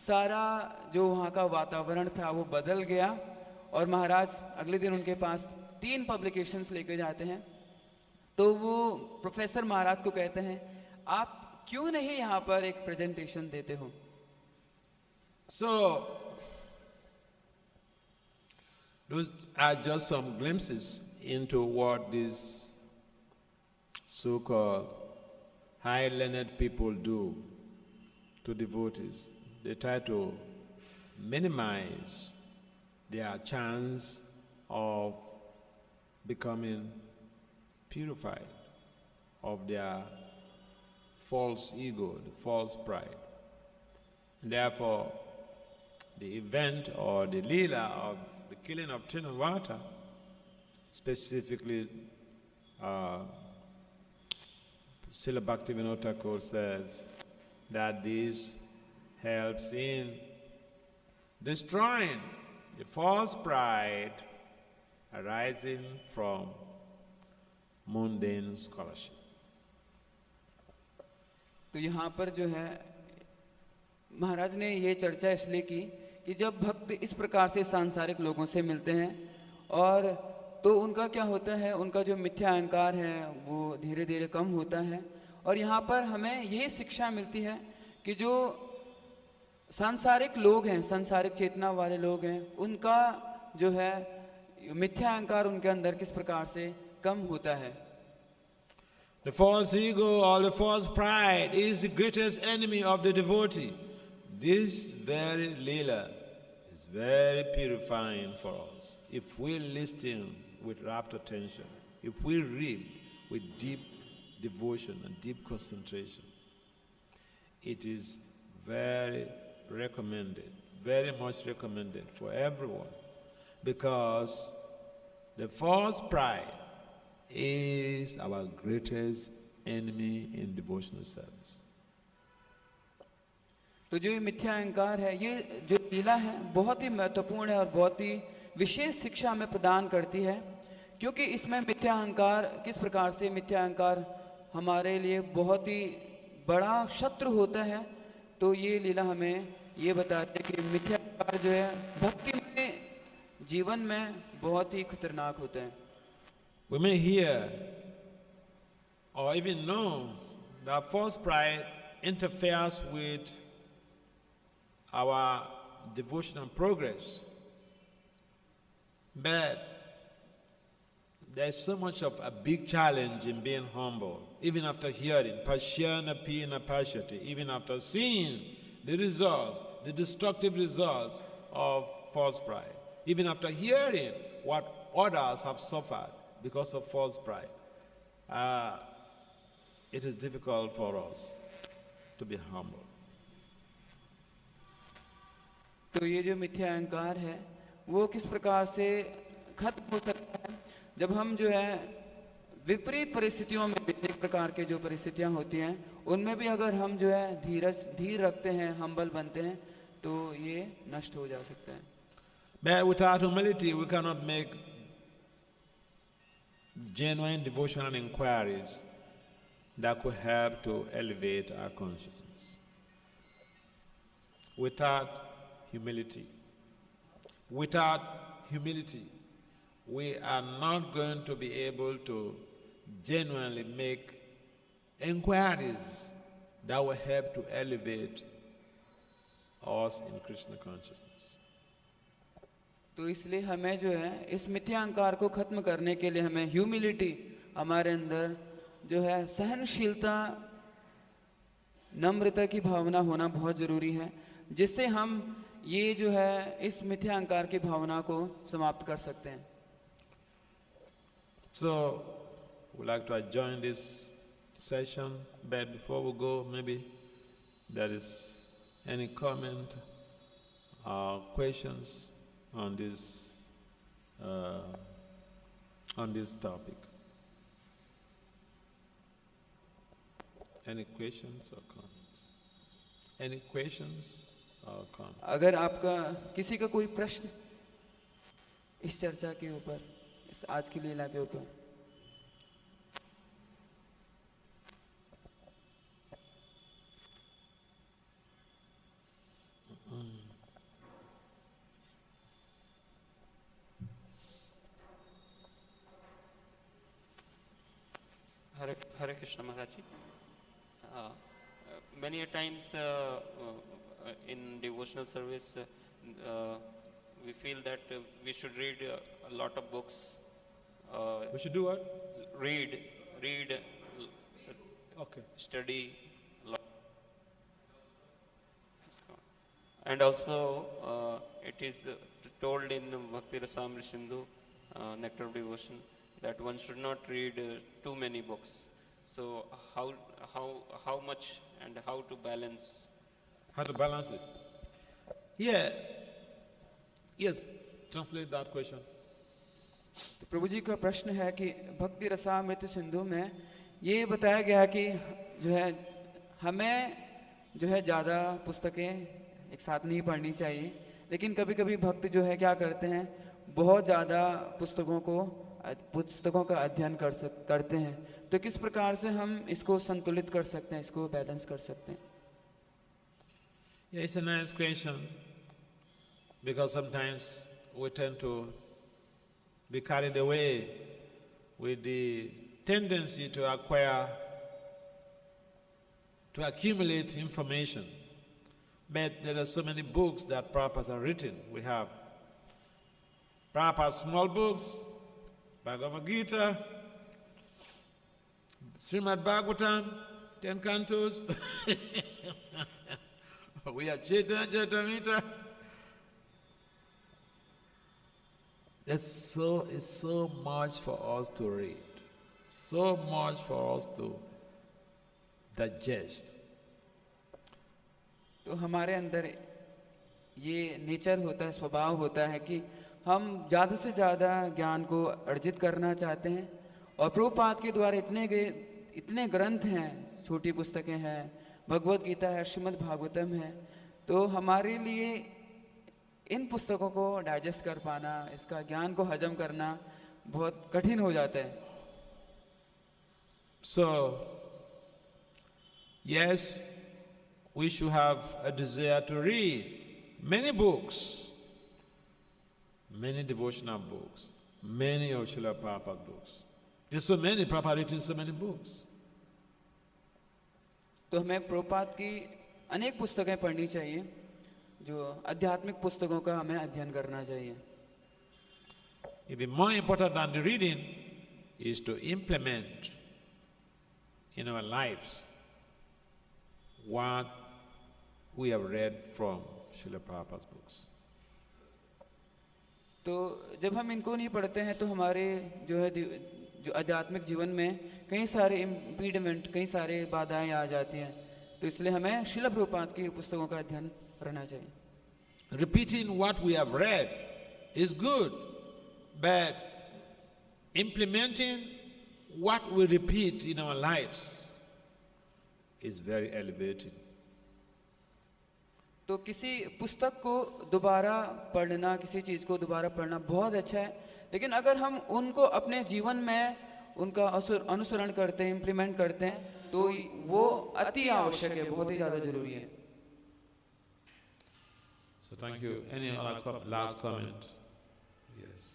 सारा जो वहाँ का वातावरण था वो बदल गया। और महाराज अगले दिन उनके पास 3 पब्लिकेशंस लेकर जाते हैं। तो वो प्रोफेसर महाराज को कहते हैं, आप क्यों नहीं यहाँ पर एक प्रेजेंटेशन देते हो? So, those are just some glimpses into what these so-called high-learned people do to devotees. They try to minimize their chance of becoming purified of their false ego, the false pride. And therefore, the event or the lila of the killing of Trinavata, specifically, Srila Bhakti Vasudeva Thakur says that this helps in destroying the false pride arising from mundane scholarship. तो यहाँ पर जो है महाराज ने ये चर्चा इसलिए की कि जब भक्त इस प्रकार से सांसारिक लोगों से मिलते हैं और तो उनका क्या होता है, उनका जो मिथ्या अहंकार है वो धीरे धीरे कम होता है। और यहाँ पर हमें ये शिक्षा मिलती है कि जो सांसारिक लोग हैं, सांसारिक चेतना वाले लोग हैं, उनका जो है मिथ्या अहंकार उनके अंदर किस प्रकार से कम होता है। The false ego or the false pride is the greatest enemy of the devotee. This very lila is very purifying for us. If we listen with rapt attention, if we read with deep devotion and deep concentration, it is very recommended, very much recommended for everyone, because the false pride is our greatest enemy in devotional service. तो जो ये मिथ्या अहंकार है, ये जो लीला है बहुत ही महत्वपूर्ण है और बहुत ही विशेष शिक्षा हमें प्रदान करती है, क्योंकि इसमें मिथ्या अहंकार किस प्रकार से मिथ्या अहंकार हमारे लिए बहुत ही बड़ा शत्रु होता है। तो ये लीला हमें ये बताती है कि मिथ्या अहंकार जो है भक्ति में जीवन में बहुत ही खतरनाक होता है। We may hear or even know that false pride interferes with our devotional progress. But there's so much of a big challenge in being humble, even after hearing, pashyana pashyati, even after seeing the results, the destructive results of false pride, even after hearing what others have suffered because of false pride. It is difficult for us to be humble. तो ये जो मिथ्या अहंकार है वो किस प्रकार से खत्म हो सकता है जब हम जो है विपरीत परिस्थितियों में भी एक प्रकार के जो परिस्थितियां होती हैं उनमें भी अगर हम जो है धीर रखते हैं, हम्बल बनते हैं, तो ये नष्ट हो जा सकता है. But without humility, we cannot make genuine devotional inquiries that could help to elevate our consciousness. Without humility, we are not going to be able to genuinely make inquiries that will help to elevate us in Krishna consciousness. तो इसलिए हमें जो है इस मिथ्या अहंकार को खत्म करने के लिए हमें ह्यूमिलिटी, हमारे अंदर जो है सहनशीलता, नम्रता की भावना होना बहुत जरूरी है, जिससे हम ये जो है इस मिथ्या अहंकार की भावना को समाप्त कर सकते हैं. So we'd like to adjourn this session, but before we go, maybe there is any comment or questions on this topic. Any questions or comments? Any questions or comments? अगर आपका किसी का कोई प्रश्न इस चर्चा के ऊपर, इस आज की लीला के ऊपर. Hare Krishna Maharaj ji. Many a times in devotional service we feel that we should read a lot of books. We should do what? Read, Okay. study. And also it is told in Bhakti Vasudeva Swami, Nectar of Devotion, that one should not read too many books. So how much and how to balance? How to balance it? Yeah. Yes. Translate that question. तो प्रभु जी का प्रश्न है कि भक्ति रसामृत सिंधु में ये बताया गया कि जो है हमें जो है ज़्यादा पुस्तकें एक साथ नहीं पढ़नी चाहिए, लेकिन कभी कभी भक्त जो है क्या करते हैं, बहुत ज़्यादा पुस्तकों का अध्ययन करते हैं. तो किस प्रकार से हम इसको संतुलित कर सकते हैं, इसको बैलेंस कर सकते हैं? Yeah, it's a nice question, because sometimes we tend to be carried away with the tendency to accumulate information. But there are so many books that Prabhupada have written. We have Prabhupada's small books, Bhagavad Gita, Srimad Bhagavatam, 10 cantos. We have Chaitanya. It's so much for us to read, so much for us to digest. तो हमारे अंदर ये nature होता है, स्वभाव होता है कि हम ज़्यादा से ज़्यादा ज्ञान को अर्जित करना चाहते हैं. और प्रभुपाद के द्वारा इतने ग्रंथ हैं, छोटी पुस्तकें हैं, भगवत गीता है, श्रीमद् भागवतम है, तो हमारे लिए इन पुस्तकों को डाइजेस्ट कर पाना, इसका ज्ञान को हजम करना बहुत कठिन हो जाता है. So, yes, we should have a desire to read many books, many devotional books, many of Srila Prabhupada books. There's so many, Prabhupada written so many books. तो हमें प्रभुपाद की अनेक पुस्तकें पढ़नी चाहिए, जो आध्यात्मिक पुस्तकों का हमें अध्ययन करना चाहिए. Even more important than the reading is to implement in our lives what we have read from Srila Prabhupada's books. तो जब हम इनको नहीं पढ़ते हैं तो हमारे जो आध्यात्मिक जीवन में कई सारे इम्पीडमेंट, कई सारे बाधाएं आ जाती हैं. तो इसलिए हमें श्रील प्रभुपाद की पुस्तकों का अध्ययन करना चाहिए. Repeating what we have read is good, but implementing what we repeat in our lives is very elevating. तो किसी पुस्तक को दोबारा पढ़ना, किसी चीज़ को दोबारा पढ़ना बहुत अच्छा है, लेकिन अगर हम उनको अपने जीवन में उनका अनुसरण करते हैं, इम्प्लीमेंट करते हैं, तो वो अति आवश्यक है, बहुत ही ज़्यादा जरूरी है. So thank you. Any other last comment? Yes.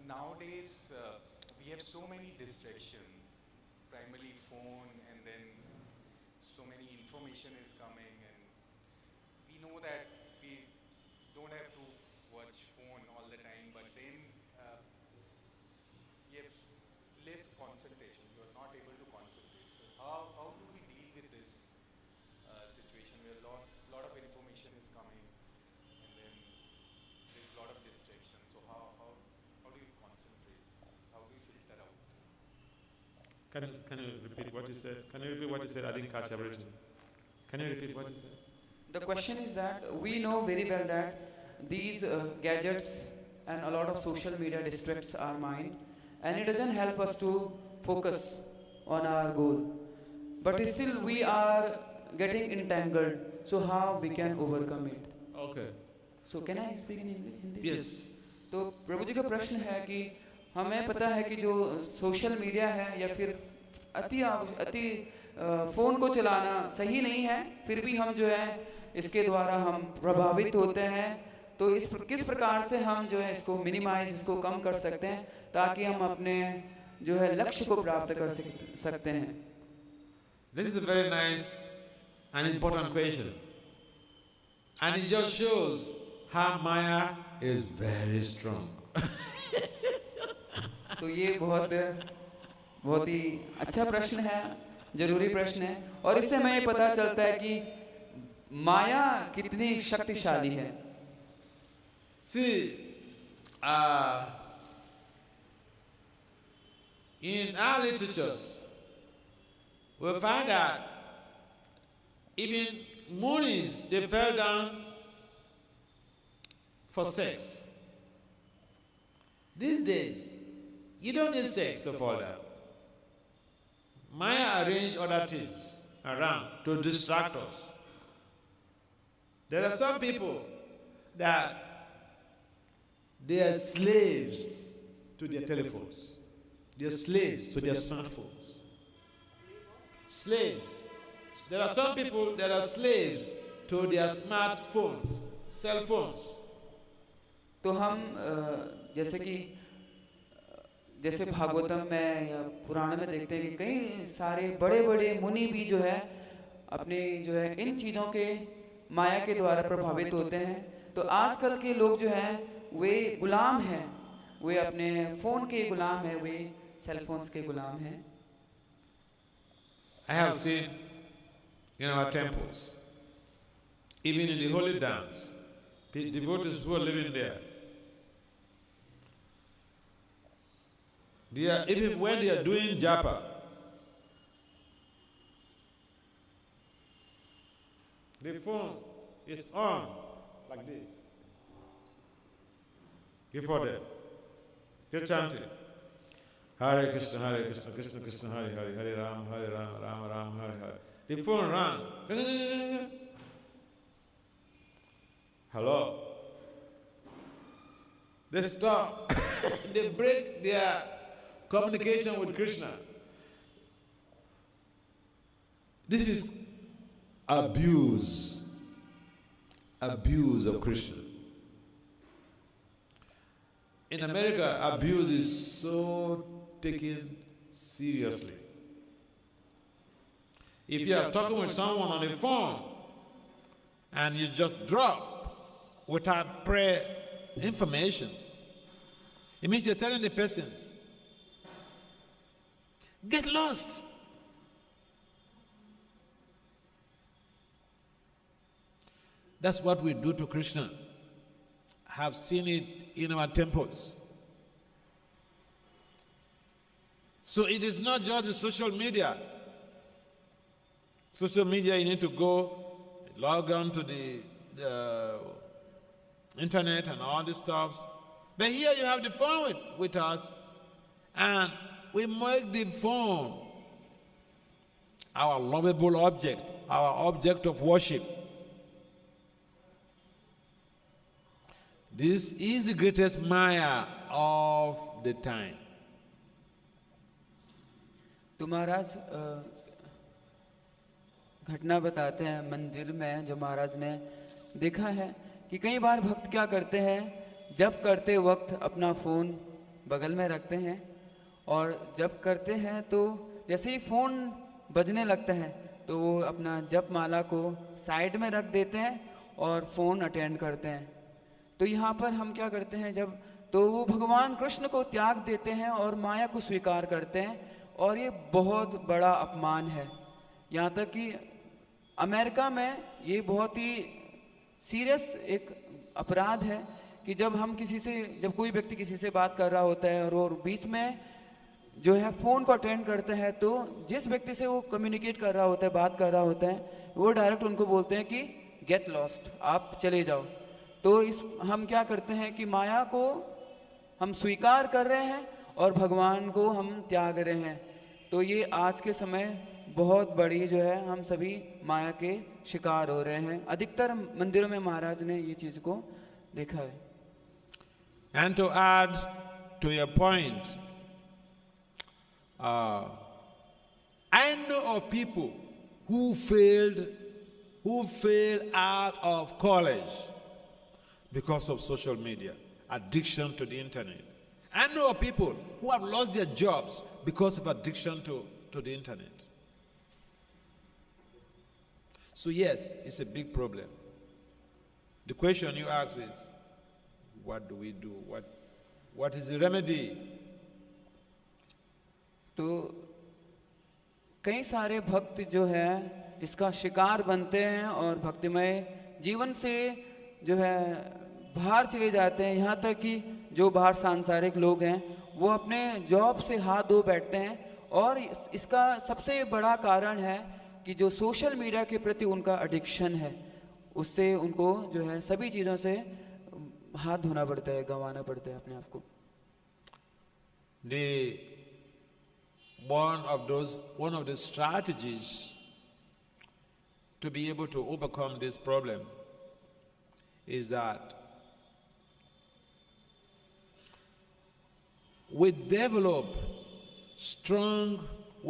Nowadays, we have so many distractions, primarily phone, and then so many information is coming, and we know that we don't have to watch phone all the time, but then we have less concentration. You are not able to concentrate. So how do we deal with this situation where lot of information is coming, and then there's a lot of distraction? So how do you concentrate? How do you filter out? Can you repeat what you said? Can you repeat what you said? I didn't catch everything. Can you repeat what you said? The question is that we know very well that these gadgets and a lot of social media distracts our mind, and it doesn't help us to focus on our goal. But still we are getting entangled. So how we can overcome it? Okay. So can I speak in Hindi? Yes. तो प्रभु जी का प्रश्न है कि हमें पता है कि जो सोशल मीडिया है या फिर अति फ़ोन को चलाना सही नहीं है, फिर भी हम जो है इसके द्वारा हम प्रभावित होते हैं. तो किस प्रकार से हम जो है इसको मिनिमाइज, इसको कम कर सकते हैं ताकि हम अपने जो है लक्ष्य को प्राप्त कर सकते हैं. This is a very nice and important question. And it just shows how Maya is very strong. तो ये बहुत ही अच्छा प्रश्न है, जरूरी प्रश्न है, और इससे हमें ये पता चलता है कि माया कितनी शक्तिशाली है. See, in our literatures, we find that even Munis, they fell down for sex. These days, you don't need sex to fall down. Maya arranged other things around to distract us. There are some people that they are slaves to their telephones. They are slaves to their smartphones. Slaves. There are some people that are slaves to their smartphones, cell phones. तो हम जैसे भागवतम में या पुराण में देखते हैं कि कई सारे बड़े बड़े मुनि भी जो है अपने जो है इन चीज़ों के माया के द्वारा प्रभावित होते हैं. तो आजकल के लोग जो हैं वे गुलाम हैं, वे अपने फ़ोन के गुलाम हैं, वे सेल फोन्स के गुलाम हैं. I have seen in our temples, even in the holy dams, devotees who are living there, even when they are doing japa, the phone is on like this before them. They're chanting Hare Krishna, Krishna Krishna, Hare Hare, Hare Rama, Rama Rama, Hare Hare. The phone rang. Hello. They stop. They break their communication with Krishna. This is abuse of Krishna. In America, abuse is so taken seriously. If you are talking with someone on the phone and you just drop without prayer information, it means you're telling the persons, get lost. That's what we do to Krishna. I have seen it in our temples. So it is not just the social media. Social media, you need to go, log on to the internet and all this stuff. But here you have the phone with us, and we make the phone our lovable object, our object of worship. This is the greatest Maya of the time. तो महाराज घटना बताते हैं मंदिर में, जो महाराज ने देखा है कि कई बार भक्त क्या करते हैं, जप करते वक्त अपना फ़ोन बगल में रखते हैं, और जप करते हैं तो जैसे ही फ़ोन बजने लगता है तो वो अपना जप माला को साइड में रख देते हैं और फ़ोन अटेंड करते हैं। तो यहाँ पर हम क्या करते हैं, जब तो वो भगवान कृष्ण को त्याग देते हैं और माया को स्वीकार करते हैं, और ये बहुत बड़ा अपमान है। यहाँ तक कि अमेरिका में ये बहुत ही सीरियस एक अपराध है कि जब कोई व्यक्ति किसी से बात कर रहा होता है और वो बीच में जो है फ़ोन को अटेंड करता है, तो जिस व्यक्ति से वो कम्युनिकेट कर रहा होता है, बात कर रहा होता है, वो डायरेक्ट उनको बोलते हैं कि गेट लॉस्ट, आप चले जाओ। तो हम क्या करते हैं कि माया को हम स्वीकार कर रहे हैं और भगवान को हम त्याग रहे हैं। तो ये आज के समय बहुत बड़ी जो है, हम सभी माया के शिकार हो रहे हैं। अधिकतर मंदिरों में महाराज ने ये चीज़ को देखा है। And to add to your point, I know of people who failed out of college because of social media, addiction to the internet. I know of people who have lost their jobs because of addiction to the internet. So yes, it's a big problem. The question you ask is, what do we do? What is the remedy? तो कई सारे भक्त जो है इसका शिकार बनते हैं और भक्तिमय जीवन से जो है बाहर चले जाते हैं। यहाँ तक कि जो बाहर सांसारिक लोग हैं वो अपने जॉब से हाथ धो बैठते हैं, और इसका सबसे बड़ा कारण है कि जो सोशल मीडिया के प्रति उनका एडिक्शन है, उससे उनको जो है सभी चीज़ों से हाथ धोना पड़ता है, गंवाना पड़ता है अपने आप को। One of the strategies to be able to overcome this problem is that we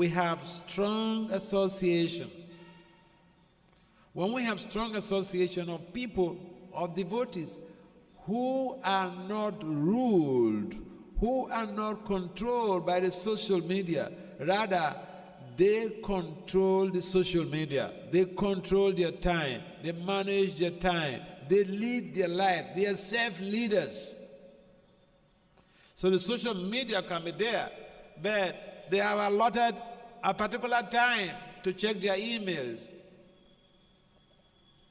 have strong association. When we have strong association of people, of devotees, who are not ruled, who are not controlled by the social media, rather they control the social media, they control their time, they manage their time, they lead their life, they are self-leaders. So the social media can be there, but they have allotted a particular time to check their emails.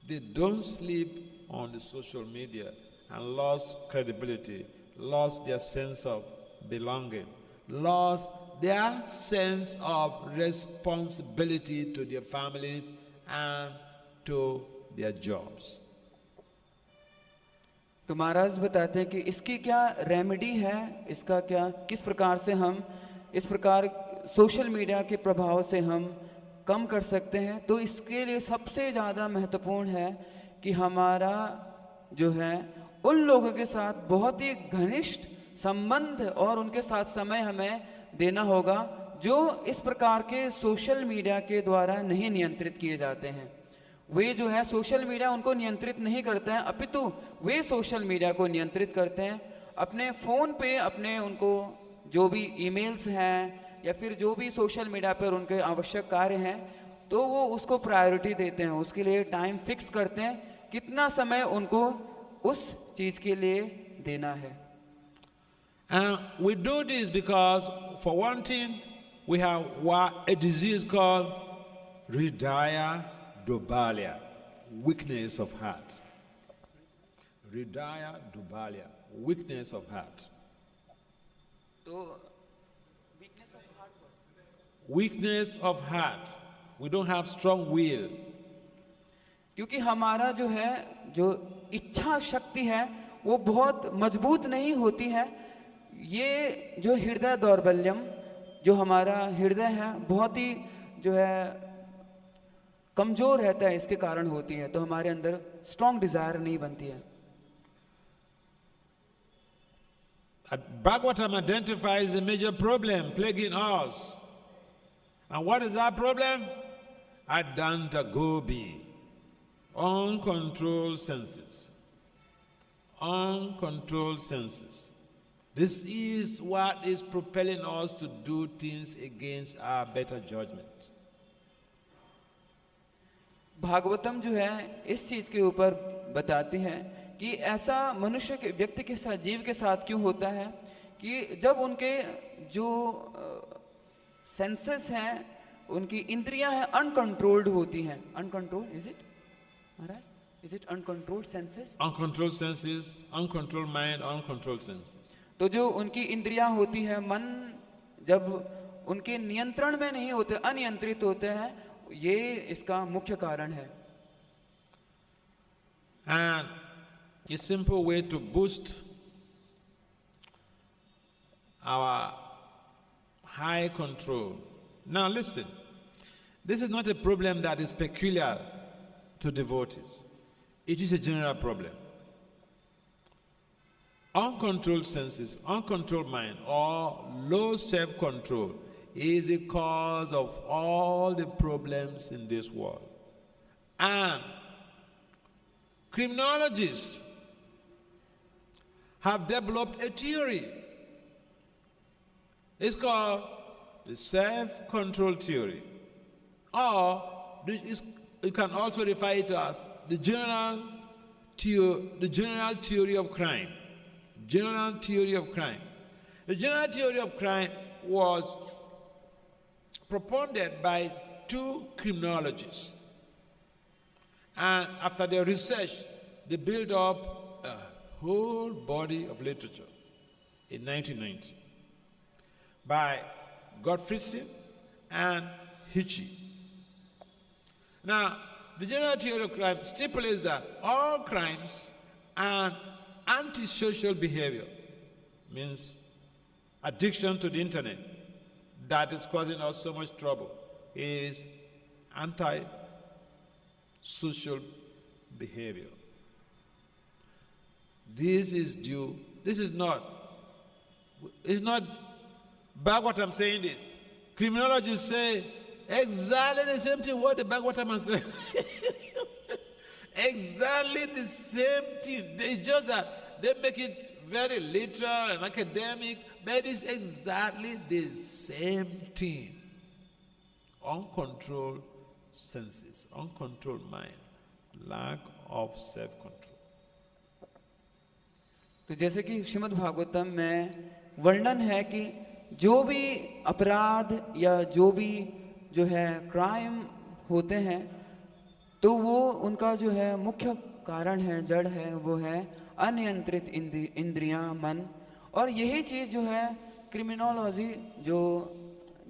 They don't sleep on the social media and lost credibility, lost their sense of belonging, lost their sense of responsibility to their families and to their jobs. तो महाराज बताते हैं कि इसकी क्या remedy है, इसका क्या, किस प्रकार से हम इस प्रकार सोशल मीडिया के प्रभाव से हम कम कर सकते हैं। तो इसके लिए सबसे ज़्यादा महत्वपूर्ण है कि हमारा जो है उन लोगों के साथ बहुत ही घनिष्ठ संबंध और उनके साथ समय हमें देना होगा जो इस प्रकार के सोशल मीडिया के द्वारा नहीं नियंत्रित किए जाते हैं। वे जो है सोशल मीडिया उनको नियंत्रित नहीं करते हैं, अपितु वे सोशल मीडिया को नियंत्रित करते हैं। अपने फ़ोन पे अपने उनको जो भी ईमेल्स हैं या फिर जो भी सोशल मीडिया पर उनके आवश्यक कार्य हैं, तो वो उसको प्रायोरिटी देते हैं, उसके लिए टाइम फिक्स करते हैं कितना समय उनको उस चीज़ के लिए देना है। And we do this because, for one thing, we have a disease called Hridaya Dubalia, weakness of heart. Hridaya Dubalia, weakness of heart. तो weakness of heart weakness of heart. We don't have strong will. क्योंकि हमारा जो है, जो इच्छा शक्ति है वो बहुत मजबूत नहीं होती है। ये जो हृदय दौर्बल्यम, जो हमारा हृदय है बहुत ही जो है कमजोर रहता है, इसके कारण होती है। तो हमारे अंदर स्ट्रॉन्ग डिजायर नहीं बनती है। Bhagavatam identifies a major problem plaguing us. And what is that problem? Adanta Gobi. Uncontrolled senses. Uncontrolled senses. This is what is propelling us to do things against our better judgment. Bhagavatam जो है इस चीज के ऊपर बताती है कि ऐसा मनुष्य के, व्यक्ति के साथ, जीव के साथ क्यों होता है कि जब उनके जो सेंसेस हैं, उनकी इंद्रियां हैं, अनकंट्रोल्ड होती हैं। Uncontrolled, is it Maharaj? Is it uncontrolled senses? Uncontrolled senses, uncontrolled mind, uncontrolled senses. तो जो उनकी इंद्रियां होती है, मन जब उनके नियंत्रण में नहीं होते, अनियंत्रित होते हैं, ये इसका मुख्य कारण है। And a simple way to boost our high control. Now listen, this is not a problem that is peculiar to devotees. It is a general problem. Uncontrolled senses, uncontrolled mind, or low self-control is a cause of all the problems in this world. And criminologists have developed a theory. It's called the self-control theory. Or you can also refer it to as the general theory of crime. General theory of crime. The general theory of crime was propounded by two criminologists. And after their research, they built up a whole body of literature in 1990 by Gottfriedson and Hitchie. Now, the general theory of crime stipulates that all crimes and antisocial behavior, means addiction to the internet, that is causing us so much trouble, is anti-social behavior. This is not Bhagavatam saying this. Criminologists say exactly the same thing what the Bhagavatam says. Exactly the same thing. It's just that they make it very literal and academic, but it's exactly the same thing. Uncontrolled senses, uncontrolled mind, lack of self-control. तो जैसे कि श्रीमद् भागवतम में वर्णन है कि जो भी अपराध या जो भी जो है क्राइम होते हैं, तो वो उनका जो है मुख्य कारण है, जड़ है, वो है अनियंत्रित इंद्रियां, मन। और यही चीज जो है क्रिमिनोलॉजी जो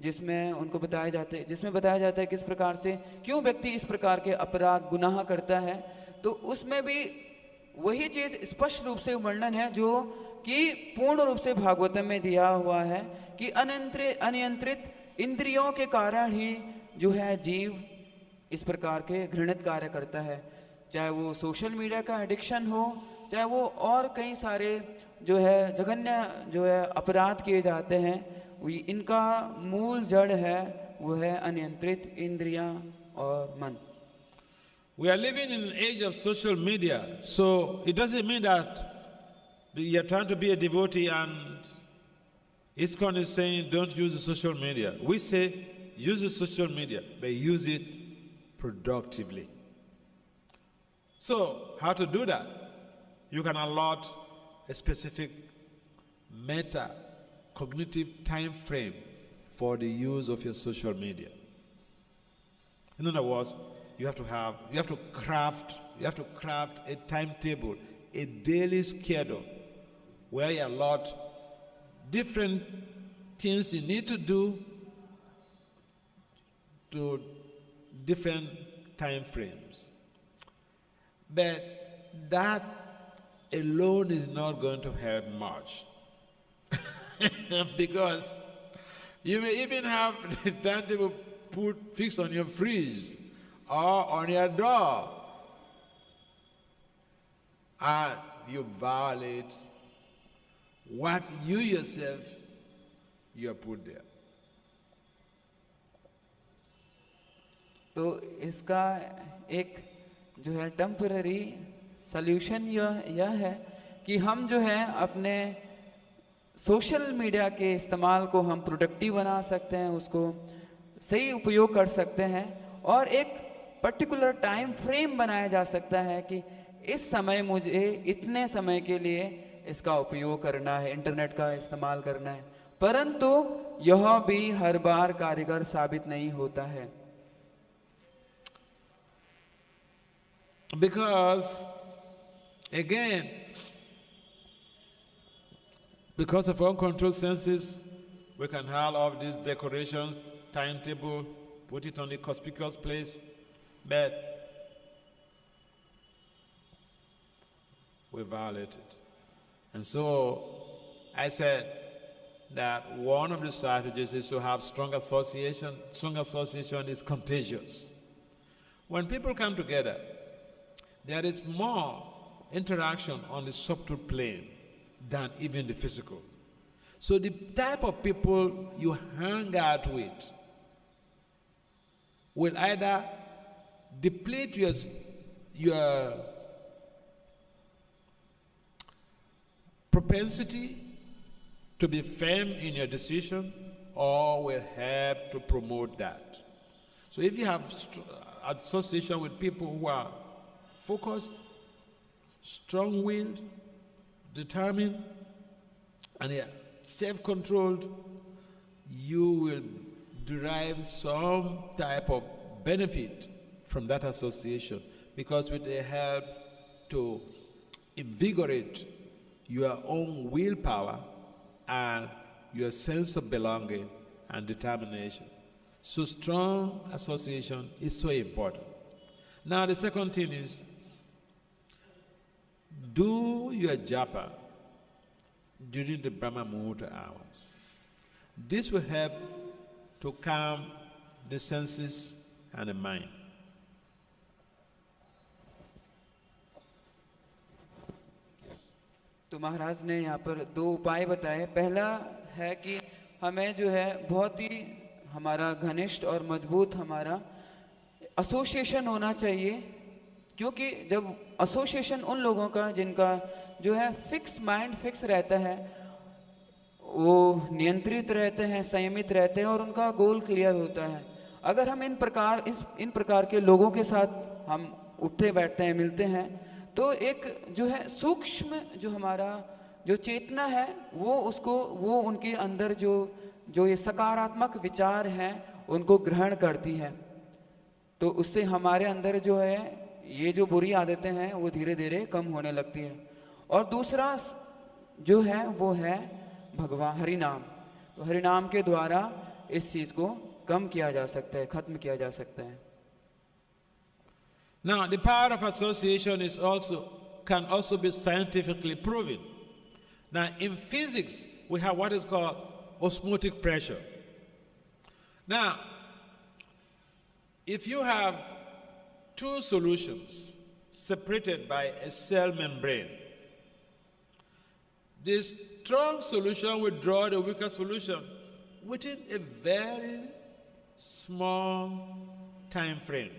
जिसमें उनको बताया जाता है किस प्रकार से क्यों व्यक्ति इस प्रकार के अपराध गुनाह करता है, तो उसमें भी वही चीज स्पष्ट रूप से वर्णन है जो कि पूर्ण रूप से भागवतम में दिया हुआ है कि अनियंत्रित इंद्रियों के कारण ही जो है जीव इस प्रकार के घृणित कार्य करता है। चाहे वो सोशल मीडिया का एडिक्शन हो, चाहे वो और कई सारे जो है जघन्य जो है अपराध किए जाते हैं, इनका मूल जड़ है वो है अनियंत्रित इंद्रियां और मन। We are living in an age of social media, so it doesn't mean that you are trying to be a devotee and ISKCON is saying don't use the social media. We say use the social media, but use it productively. So, how to do that? You can allot a specific cognitive time frame for the use of your social media. In other words, you have to craft a timetable, a daily schedule where you allot different things you need to do to different time frames. But that alone is not going to help much. Because you may even have the timetable fixed on your fridge or on your door, and you violate what you yourself you have put there. तो इसका एक जो है temporary solution यह है कि हम जो है अपने सोशल मीडिया के इस्तेमाल को हम प्रोडक्टिव बना सकते हैं, उसको सही उपयोग कर सकते हैं, और एक पर्टिकुलर टाइम फ्रेम बनाया जा सकता है कि इस समय मुझे इतने समय के लिए इसका उपयोग करना है, इंटरनेट का इस्तेमाल करना है। परंतु यह भी हर बार कारगर साबित नहीं होता है। Because, again, because of uncontrolled senses, we can have all of these decorations, timetable, put it on a conspicuous place, but we violate it. And so I said that one of the strategies is to have strong association. Strong association is contagious. When people come together, there is more interaction on the subtle plane than even the physical. So the type of people you hang out with will either deplete your propensity to be firm in your decision, or will help to promote that. So if you have association with people who are focused, strong-willed, determined, and self-controlled, you will derive some type of benefit from that association, because it will help to invigorate your own willpower and your sense of belonging and determination. So strong association is so important. Now the second thing is, do your japa during the Brahma Muhurta hours. This will help to calm the senses and the mind. Yes. तो महाराज ने यहाँ पर दो उपाय बताए। पहला है कि हमें जो है बहुत ही हमारा घनिष्ठ और मजबूत हमारा एसोसिएशन होना चाहिए, क्योंकि जब एसोसिएशन उन लोगों का जिनका जो है फिक्स माइंड फिक्स रहता है, वो नियंत्रित रहते हैं, संयमित रहते हैं और उनका गोल क्लियर होता है। अगर हम इन प्रकार के लोगों के साथ हम उठते बैठते हैं, मिलते हैं, तो एक जो है सूक्ष्म जो हमारा जो चेतना है वो उनके अंदर जो ये सकारात्मक विचार हैं उनको ग्रहण करती है। तो उससे हमारे अंदर जो है ये जो बुरी आदतें हैं वो धीरे धीरे कम होने लगती है। और दूसरा जो है वो है भगवान हरिनाम। तो हरिनाम के द्वारा इस चीज को कम किया जा सकता है, खत्म किया जा सकता है। Now, the power of association can also be scientifically proven. Now, in physics, we have what is called osmotic pressure. Now, if you have two solutions separated by a cell membrane, the strong solution will draw the weaker solution within a very small time frame.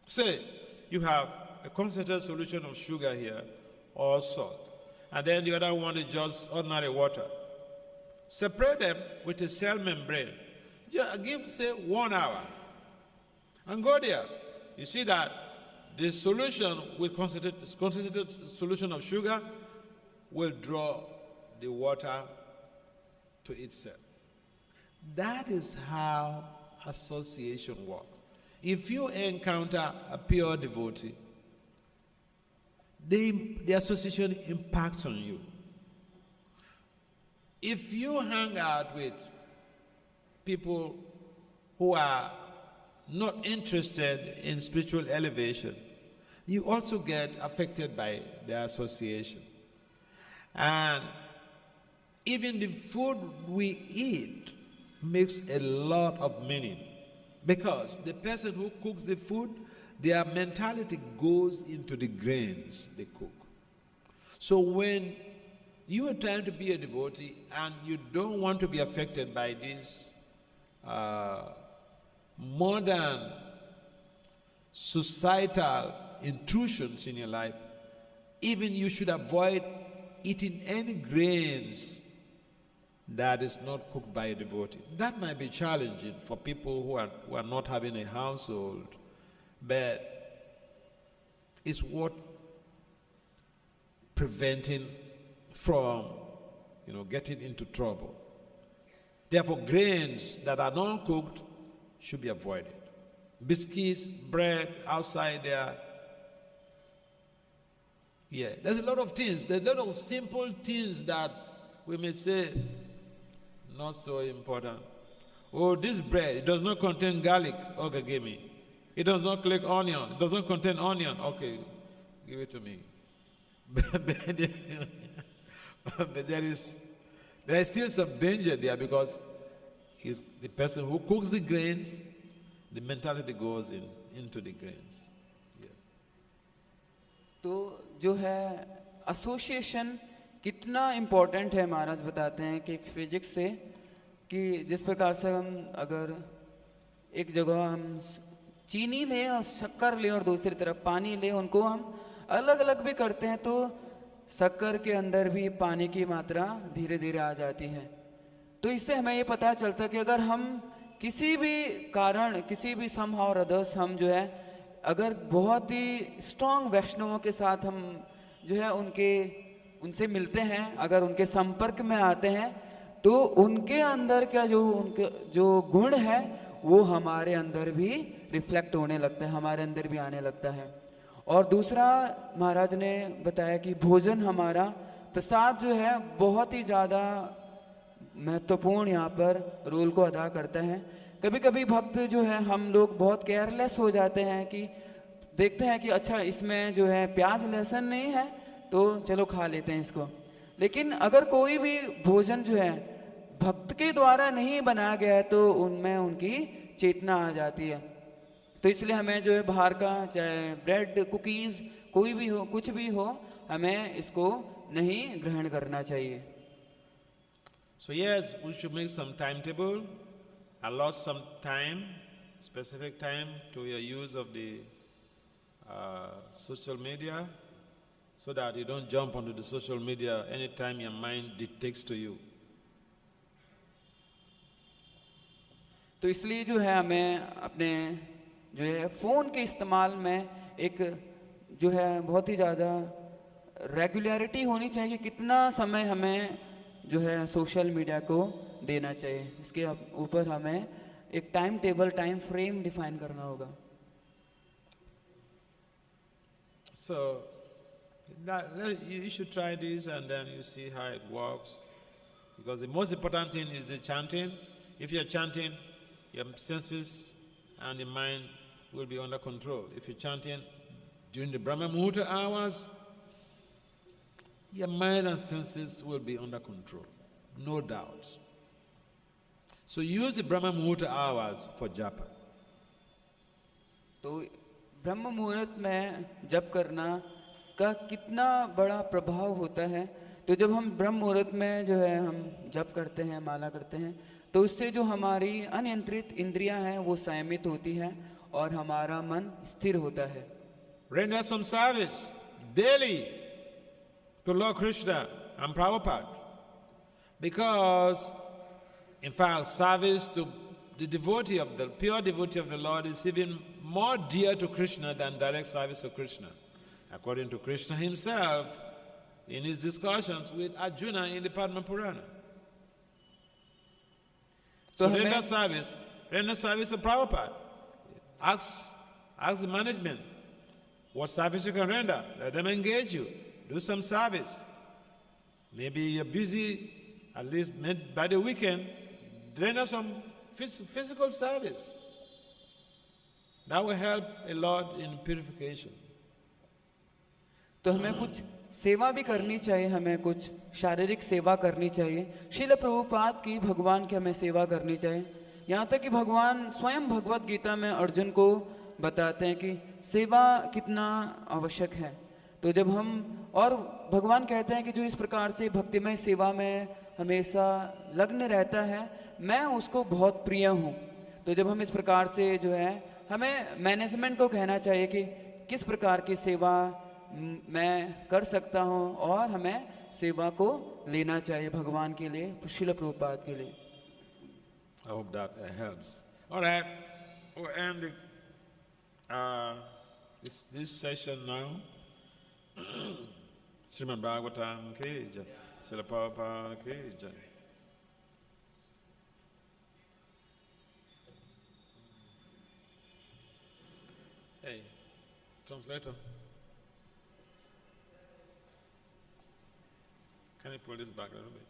Say you have a concentrated solution of sugar here or salt, and then the other one is just ordinary water. Separate them with a cell membrane. Just give, say, 1 hour, and go there. You see that the solution with concentrated solution of sugar will draw the water to itself. That is how association works. If you encounter a pure devotee, the association impacts on you. If you hang out with people who are not interested in spiritual elevation, you also get affected by the association. And even the food we eat makes a lot of meaning, because the person who cooks the food, their mentality goes into the grains they cook. So when you are trying to be a devotee and you don't want to be affected by these modern societal intrusions in your life, even you should avoid eating any grains that is not cooked by a devotee. That might be challenging for people who are not having a household, but it's worth preventing from, getting into trouble. Therefore, grains that are not cooked should be avoided. Biscuits, bread outside there. Yeah, there's a lot of things. There's a lot of simple things that we may say not so important. Oh, this bread, it does not contain garlic. Okay, give me. It does not contain onion. It does not contain onion. Okay, give it to me. But there is still some danger there, because it's the person who cooks the grains, the mentality goes into the grains. Yeah. तो जो है association कितना important है, महाराज बताते हैं कि एक physics से, कि जिस प्रकार से हम अगर एक जगह हम चीनी लें और शक्कर लें और दूसरी तरफ पानी लें, उनको हम अलग अलग भी करते हैं, तो शक्कर के अंदर भी पानी की मात्रा धीरे धीरे आ जाती है। तो इससे हमें ये पता चलता है कि अगर हम किसी भी कारण, किसी भी somehow or others, हम जो है अगर बहुत ही स्ट्रॉन्ग वैष्णवों के साथ हम जो है उनसे मिलते हैं, अगर उनके संपर्क में आते हैं, तो उनके अंदर क्या उनके जो गुण है वो हमारे अंदर भी रिफ्लेक्ट होने लगता है, हमारे अंदर भी आने लगता है। और दूसरा महाराज ने बताया कि भोजन, हमारा प्रसाद जो है बहुत ही ज़्यादा महत्वपूर्ण यहाँ पर रोल को अदा करता है। कभी कभी भक्त जो है, हम लोग बहुत केयरलेस हो जाते हैं कि देखते हैं कि अच्छा इसमें जो है प्याज लहसुन नहीं है तो चलो खा लेते हैं इसको, लेकिन अगर कोई भी भोजन जो है भक्त के द्वारा नहीं बनाया गया है तो उनमें उनकी चेतना आ जाती है। तो इसलिए हमें जो है बाहर का, चाहे ब्रेड, कुकीज़, कोई भी हो, कुछ भी हो, हमें इसको नहीं ग्रहण करना चाहिए। So yes, we should make some timetable, allot some time, specific time to your use of the social media, so that you don't jump onto the social media anytime your mind dictates to you. तो इसलिए जो है हमें अपने जो है phone के इस्तेमाल में एक जो है बहुत ही ज़्यादा रेगुलरिटी होनी चाहिए कि कितना समय हमें जो है सोशल मीडिया को देना चाहिए। इसके ऊपर हमें एक time table, time frame define करना होगा। So you should try this and then you see how it works, because the most important thing is the chanting. If you're chanting, your senses and your mind will be under control. If you're chanting during the Brahma Muhurta hours, your mind and senses will be under control, no doubt. So use the Brahma Muhurta hours for japa. तो ब्रह्म मुहूर्त में जप करना का कितना बड़ा प्रभाव होता है। तो जब हम ब्रह्म मुहूर्त में जो है हम जप करते हैं, माला करते हैं, तो उससे जो हमारी अनियंत्रित इंद्रियां हैं वो संयमित होती हैं और हमारा मन स्थिर होता है। Render some service daily to Lord Krishna and Prabhupada, because in fact service to the devotee of the pure devotee of the Lord is even more dear to Krishna than direct service to Krishna, according to Krishna himself in his discussions with Arjuna in the Padma Purana. So render service to Prabhupada. Ask the management what service you can render. Let them engage you. Do some service. Maybe you're busy, at least by the weekend, render some physical service. That will help a lot in purification. तो हमें कुछ सेवा भी करनी चाहिए, हमें कुछ शारीरिक सेवा करनी चाहिए। श्रील प्रभुपाद की भगवान की हमें सेवा करनी चाहिए। यहाँ तक कि भगवान स्वयं भगवत गीता में अर्जुन को बताते हैं कि सेवा कितना आवश्यक है। तो जब हम, और भगवान कहते हैं कि जो इस प्रकार से भक्तिमय सेवा में हमेशा लग्न रहता है, मैं उसको बहुत प्रिय हूँ। तो जब हम इस प्रकार से जो है, हमें मैनेजमेंट को कहना चाहिए कि किस प्रकार की सेवा मैं कर सकता हूँ, और हमें सेवा को लेना चाहिए भगवान के लिए, श्रील प्रभुपाद के लिए। I hope that helps. All right, we'll end this session now. Srimad Bhagavatam ki jai, Srila Prabhupada ki jai. Hey, translator, can you pull this back a little bit?